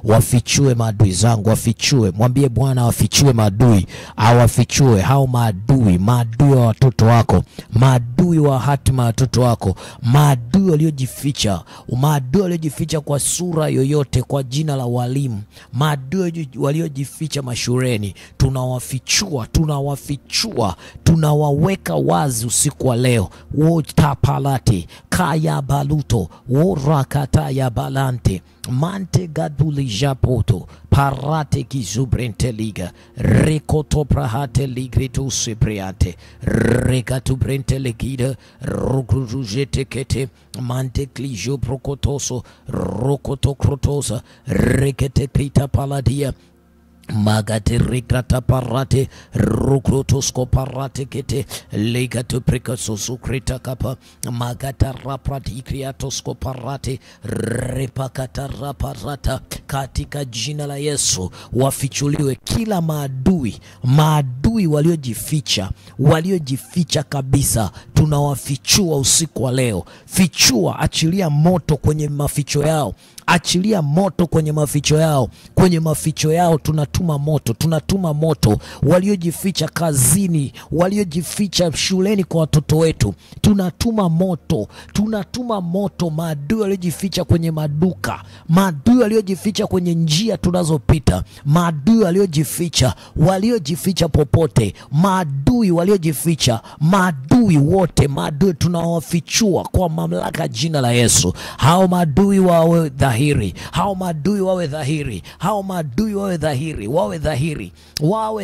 wafichue maadui zangu, wafichue. Mwambie Bwana wafichue maadui, awafichue hao maadui wa watoto wako, maadui wa hatima ya watoto wako, maadui waliojificha kwa sura yoyote, kwa jina la walimu, maadui waliojificha mashureni. Tunawafichua, tunawaweka wazi usiku wa leo. Wotapalati kaya baluto worakata ya balante mante gaduli japoto parate kizubrente liga rekoto prahate ligrito sebriate rekatu brente legida rogrujete kete mante klijo prokotoso rokoto krotosa rekete krita paladia magate rikrata parate rukrotosko parate kete legato precaso sukrita kapa magata raprati kriatosko parate repakata raparata. Katika jina la Yesu wafichuliwe kila maadui waliojificha kabisa. Tunawafichua usiku wa leo. Fichua, achilia moto kwenye maficho yao, achilia moto kwenye maficho yao. Kwenye maficho yao tunatuma moto. Waliojificha kazini, waliojificha shuleni kwa watoto wetu, tunatuma moto. Maadui waliojificha kwenye maduka, maadui waliojificha kwenye njia tunazopita, maadui waliojificha popote, maadui waliojificha, maadui wote, maadui tunawafichua kwa mamlaka jina la Yesu. Hao maadui wawe dhahiri, hao maadui wawe dhahiri, hao maadui wawe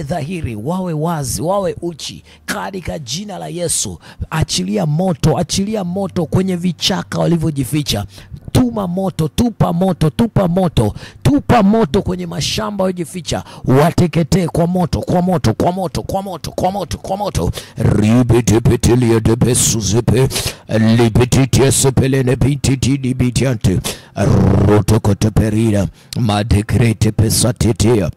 dhahiri, wawe wazi, wawe uchi katika jina la Yesu. Achilia moto kwenye vichaka walivyojificha. Tupa moto kwenye mashamba waliojificha, wateketee kwa moto. Ribetepetelia de besuzepe libetitia sepelene bititi bitiante rotokoteperida madekrete pesatetea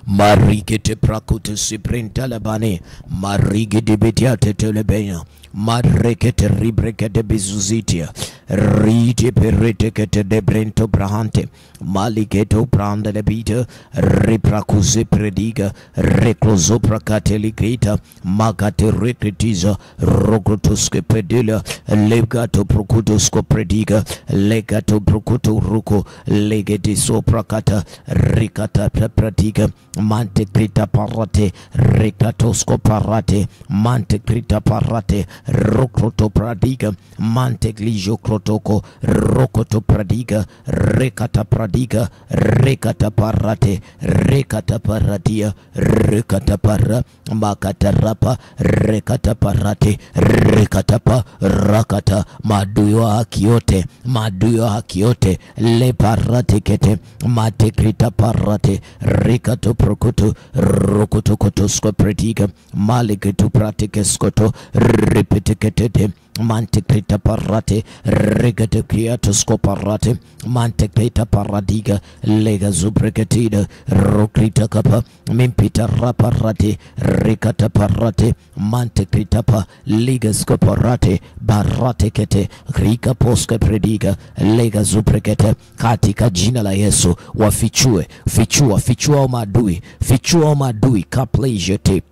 marigete prakute siprenta labane marigete betiate telebena marrekete ribrekete bizuzitia rite perrete kete de brento brahante maliketo branda lebita riprakuze prediga recloso prakateli grita magate rekritiza rogrotoske pedila legato prokutosko prediga legato prokuto ruko legeti soprakata rikata pratiga mante grita parate rekatosko parate mante grita parate rokroto pradiga mante glijo krotoko rokoto pradiga rekata pradiga rekata parate rekata paradia rekata para makata rapa rekata parate rekata pa rakata maadui wa haki yote le parate kete mate grita parate rekato prokoto rokoto kotosko prediga maliketu pratike skoto repetekete mantekrita parate regate kriatosko parate mantekrita paradiga lega zubreketida rokrita kapa mimpita raparate rekata parate mantekrita pa liga skoparate barate kete krika poska prediga lega zubrekete. Katika jina la Yesu wafichue, fichua maadui kaplejete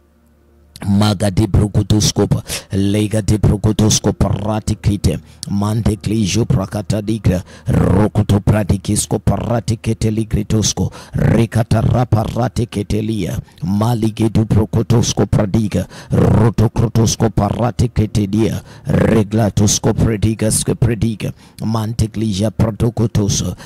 maga de brukutoskopa lega de brukutoskopa ratikite mante klijo prakata digra rokuto pratikiskopa ratikete ligritosko rekata rapa ratiketelia malige du brukutoskopa diga rotokrotoskopa ratiketelia reglatoskopa diga skprediga mante klija protokotoso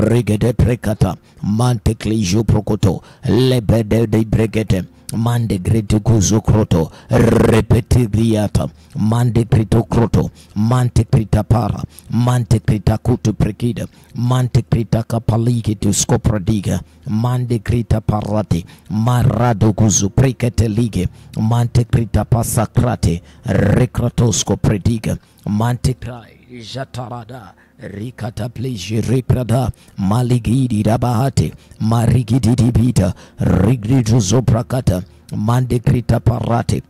regede prekata mante klijo prokoto lebede de bregete mande grito guzo kroto repetigliata mande grito kroto mante krita para mante krita kutu prekida mante krita kapaliki tu skopradiga mande krita parati marado guzu prekete lige mante krita pasakrate rekratosko prediga mante krai jatarada rikata pleji rikrada maligidi rabahate marigidi dibita rigridu zoprakata mande krita parate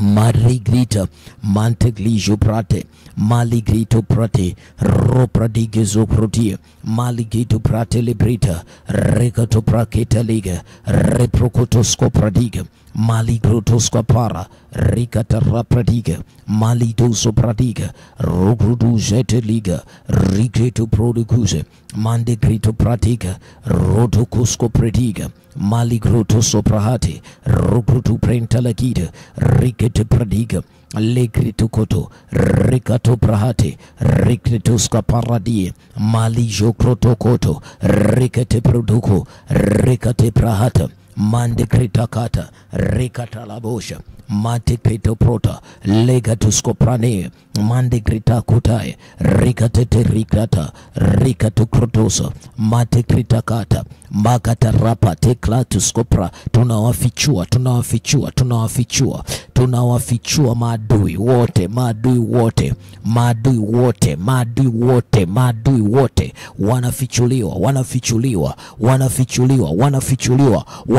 marigrita manteglijo prate maligrito prate ropradige zoprotia maligito prate librita recato praketa liga reprocotosco pradiga maligrotosco para ricata rapradiga malidoso pradiga rogrudu jete liga rigreto producuse mandegrito pratiga rotocosco prediga maligroto soprahate rogrutu prentalagida ricete pradiga legrito koto ricato prahate ricreto scaparadie malijo crotocoto ricete produco ricate prahata mande kritakata rikata labosha mate krito prota legato scoprane mande krita kutae rikate rikata rikato krotosa mate kritakata makata rapa teklatu scopra tunawafichua maadui wote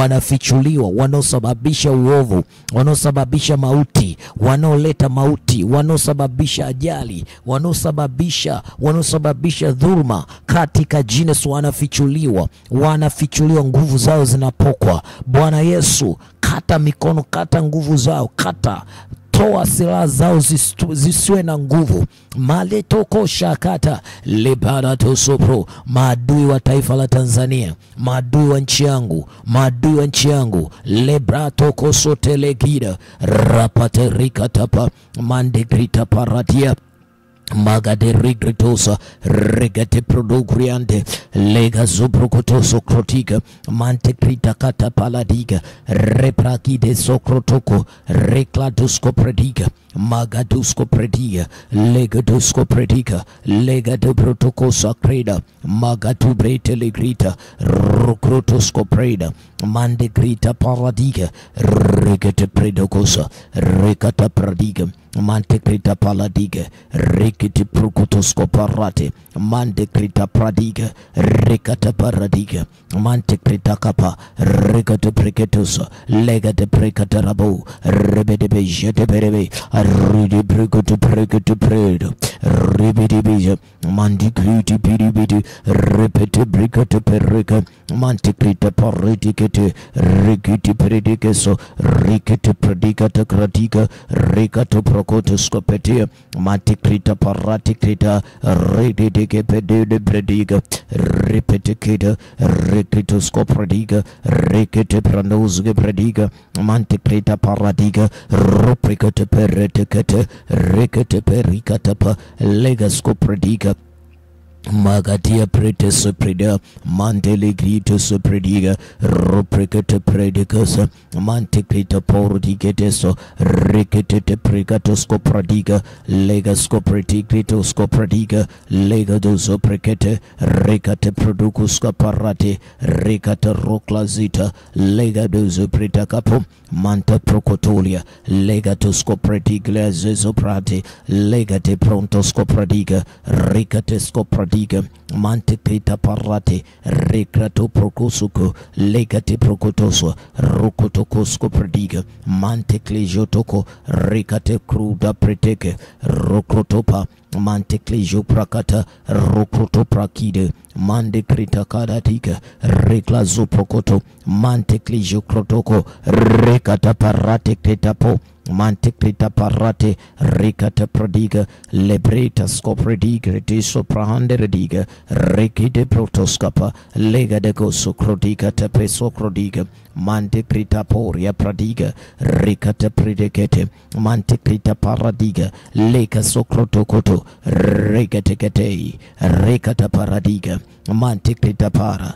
wanafichuliwa wanaosababisha uovu, wanaosababisha mauti, wanaoleta mauti, wanaosababisha ajali, wanaosababisha dhulma, katika jina Yesu wanafichuliwa, nguvu zao zinapokwa. Bwana Yesu, kata mikono, kata nguvu zao, toa silaha zao zisiwe na nguvu. Maletoko shakata libarato sopro. Maadui wa taifa la Tanzania, maadui wa nchi yangu, lebrato kosote legida rapate rikatapa mandegrita paratia magade rigritosa regate producriante lega zubrocotoso crotiga mantecrita cata paladiga reprakide socrotoko recladusco prediga magadusco prediga legadusco prediga legado protoco sacreda magatu brete legrita rocrotosco preda mandegrita paladiga regate predocosa recata pradiga mantecrita paladiga rekiti prokotosco parate mantecrita pradiga rekata paradiga mantecrita capa rekata preketosa legate prekata rabo rebede bejete berebe arudi prekoto prekoto predo rebede beja mantecriti piribidi repete brekata pereka mantecrita paretikete rekiti predikeso rekete predikata kratika rekata Procotuscopetia, Manticrita Paraticrita, Redidike Pedide Prediga, Repeticida, Recritoscoprediga, Recite Pranosge Prediga, Manticrita Paradiga, Rupricate Pereticate, Recate Pericatapa, Legascoprediga. Magatia prete suprida mantele grito suprediga rupricate predicus manticrita pordigeteso ricete pregatoscopradiga legascopredigritoskopradiga legadosopricate recate producusca parate recate roclazita legadosoprita capo manta procotolia legatoscoprediga zesoprate legate prontoscopradiga ricate scopradiga mantecrita parate recrato procosuco legate procotoso rocotocosco prediga manteclejotoco recate cruda preteke rocrotopa manteclejo prakata rocrotoprakide mandecrita cadatica reclazo procoto manteclejo crotoco recata parate cretapo mantecrita parate ricata prodiga lebreta scoprediga retiso prahanderediga recide protoscapa lega de gosso crodiga tepeso crodiga mantekrita poria pradiga rikata predicate mantekrita paradiga leka sokrotokoto regatekatei rekata paradiga mantekrita para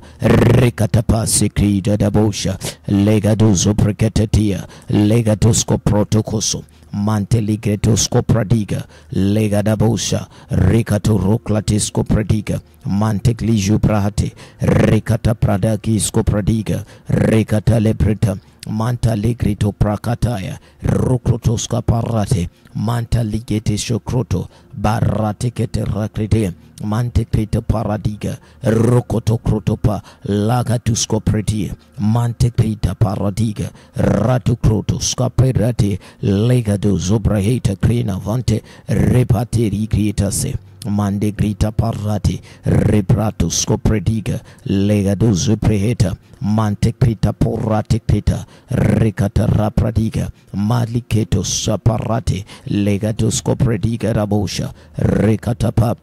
rekata pasikrida dabosha legadozo prekatatia legadosko protokoso manteligretosco pradiga legadabosha ricato roclatisco pradiga mantegliju prahate ricata pradagisco pradiga ricata lebrita manta ligrito prakataya rocrotosca parate manta ligete shokroto barate kete rakrite mantekrita paradiga rokoto krotopa lagatusco predia mantekrita paradiga ratu kroto scaperate legado zobraheta crina vante repateri gritase mande grita parati reprato scoprediga legado zupreheta mantekrita porate krita recata rapradiga maliketo saparate legado scoprediga rabosha recata pap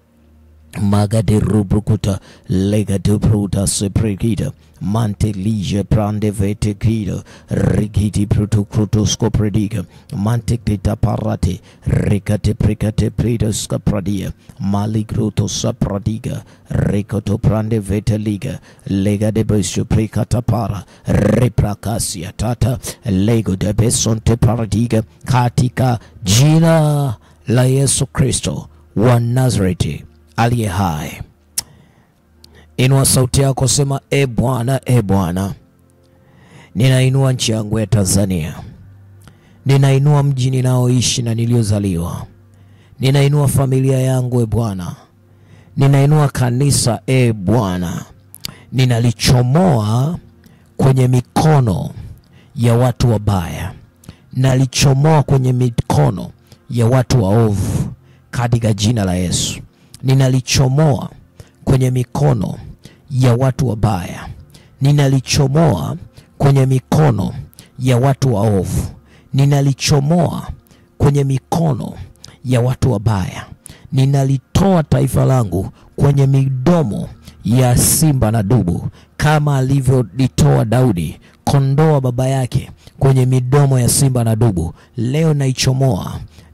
maga de rubrukuta lega de bruta sepregida mante lige prande vete grido rigidi bruto crutosco prediga mante grita parate recate precate predos capradia maligruto sapradiga ricoto prande vete liga lega de besio precata para repracasia tata lego de besonte paradiga katika jina la Yesu Kristo wa Nazareti aliye hai. Inua sauti yako, sema e Bwana, ninainua nchi yangu ya Tanzania, ninainua mji ninaoishi na niliozaliwa, ninainua familia yangu e Bwana, ninainua kanisa e Bwana, ninalichomoa kwenye mikono ya watu wabaya, nalichomoa kwenye mikono ya watu waovu katika jina la Yesu. Ninalichomoa kwenye mikono ya watu wabaya, ninalichomoa kwenye mikono ya watu waovu, ninalichomoa kwenye mikono ya watu wabaya, ninalitoa taifa langu kwenye midomo ya simba na dubu, kama alivyolitoa Daudi kondoo baba yake kwenye midomo ya simba na dubu. Leo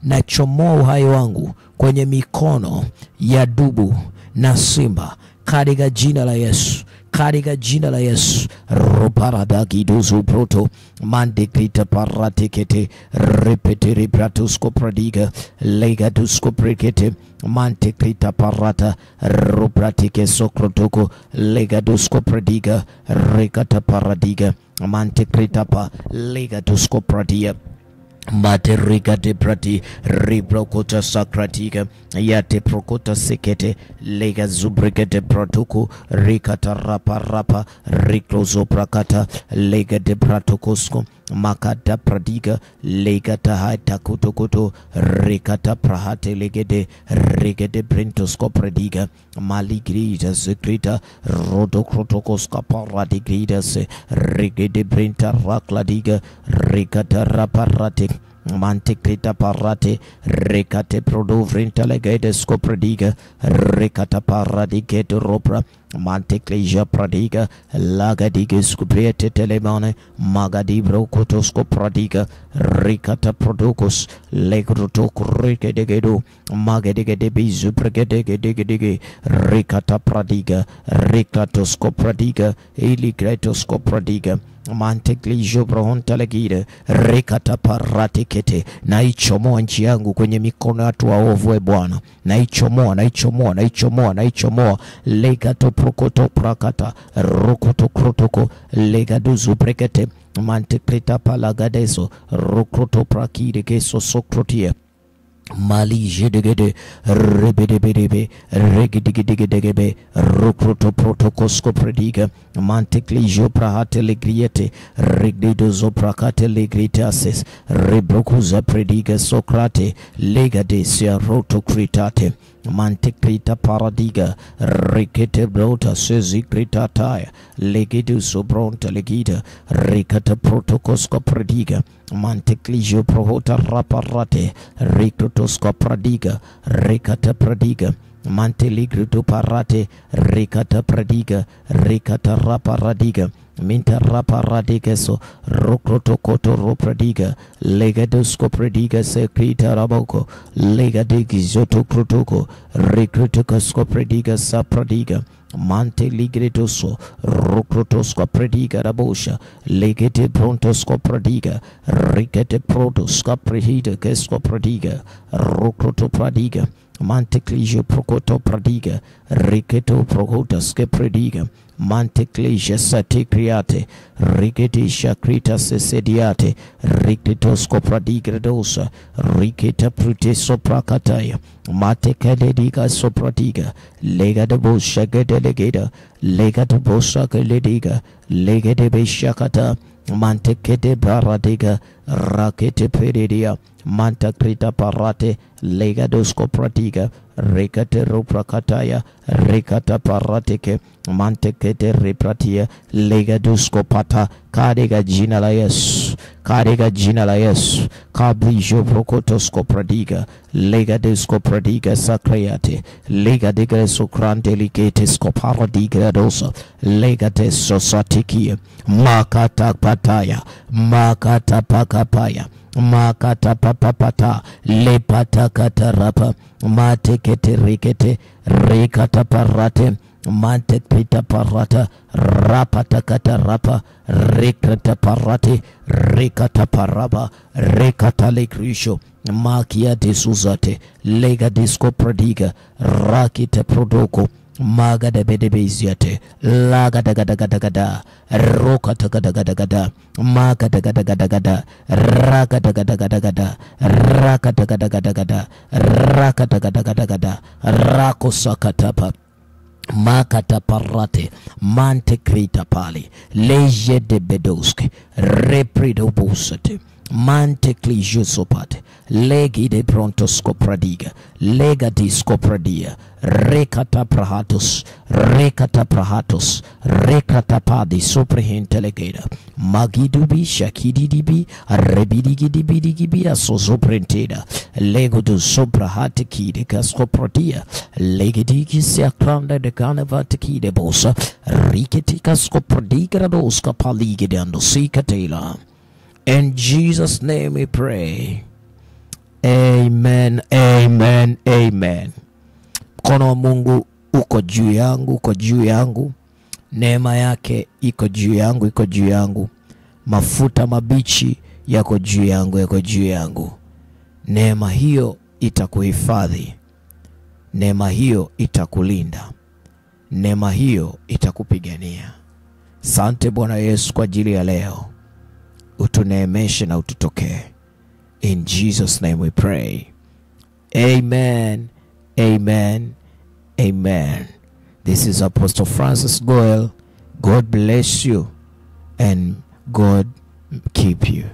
nachomoa uhai wangu kwenye mikono ya dubu na simba katika jina la Yesu, katika jina la Yesu. Roparadagi dozu proto mandekrita paratekete repete repratusko pradiga legadusko prekete mantekrita parata ropratike sokrotoko legadusko pradiga rekata paradiga mantekrita pa legadusko pradia Materiga de prati riprokota sakratiga yate prokota sekete lega zubrigete pratuku rikata rapa riklozo prakata lega de pratokosko makata pradiga lega tahata kutokoto rikata prahate legede rigede brintosko pradiga maligrita sekreta rodokrotokoska paradigrida se rigede brinta rakladiga rikata raparate mantekrita parate rekate prodovrinta legede scoprediga rekata paradike ropra mantekleja pradiga lagadige scopriete telemane magadi brokotosko pradiga rekata prodokos legrotok rekedegedo magedegede bizu pregedegedege rekata pradiga rekatosko pradiga eligretosco pradiga manteklijo brohonta legide rekata paratikete. Naichomoa nchi yangu kwenye mikono ya watu waovu e Bwana, naichomoa legato prokoto prakata rokoto krotoko legaduzu prekete mantekrita palagadeso rokoto prakide keso sokrotia mali jedegede rebedebedebe regidigidegebe rokroto protokosko prediga manteklijo prahate legriete regdidozo prakate legritases rebrokuza prediga sokrate legadesia rotokritate mantekrita paradiga rekete brota sezikrita taya legedu sobronta legida rekata protokosko prediga manteklijo prohota raparate rekrotosko pradiga rekata pradiga manteligrito parate rekata pradiga rekata raparadiga minta rapa radikeso rokroto koto ropradiga legadosko pradiga sekrita raboko legadigi zoto protoko recrutokosko pradiga sapradiga mante ligretoso rokrotosko pradiga rabosha legete prontosko pradiga rikete protoska prehida kesko pradiga rokroto pradiga Manteclesia procoto pradiga, riceto procotas que prediga, Manteclesia saticriate, ricetisha crita sesediate, ricetosco pradiga dosa, riceta prute sopracataya, Matecadediga sopradiga, lega de bosha delegata, lega de bosha lediga, lega de beshakata, Mantecede baradiga, rakete peridia, Manta crita parate, legadosco pratiga, recate ropracataya, recata parateke, mantecete repratia, legadosco pata, carega ginalaes, cablijo procotosco pradiga, legadesco pradiga sacreate, legadega socrante ligatesco paradiga dosa, legates sosatikia, makata pataya, makata pakapaya. Makata papapata lepata katarapa matekete rikete rikata parate mantekita parata rapata katarapa rikata parate rikata paraba rikata lekrisho makia de suzate lega disco pradiga rakita prodoko maga de bedebeziate laga dagadagada roka tagadagada maga dagadagada raka dagadagada raka dagadagada raka dagadagada rako sakatapa makata parate mante krita pali leje de bedoske reprido busate mante clijusopate legi de prontosco pradiga lega disco pradia recata prahatus recata padi soprehentelegata magidubi shakididibi rebidigidibidigibi asosoprenteda lego do soprahati de cascoprodia legedigi siakranda de canavati de bosa rikitika scopradiga dosca paligide ando sikatela. In Jesus' name we pray. Amen, amen, amen. Mkono wa Mungu uko juu yangu, uko juu yangu. Neema yake iko juu yangu, iko juu yangu. Mafuta mabichi yako juu yangu, yako juu yangu. Neema hiyo itakuhifadhi. Neema hiyo itakulinda. Neema hiyo itakupigania. Asante Bwana Yesu kwa ajili ya leo. Utuneemeshe na ututokee. In Jesus' name we pray. Amen, amen, amen. This is Apostle Francis Goel. God bless you and God keep you.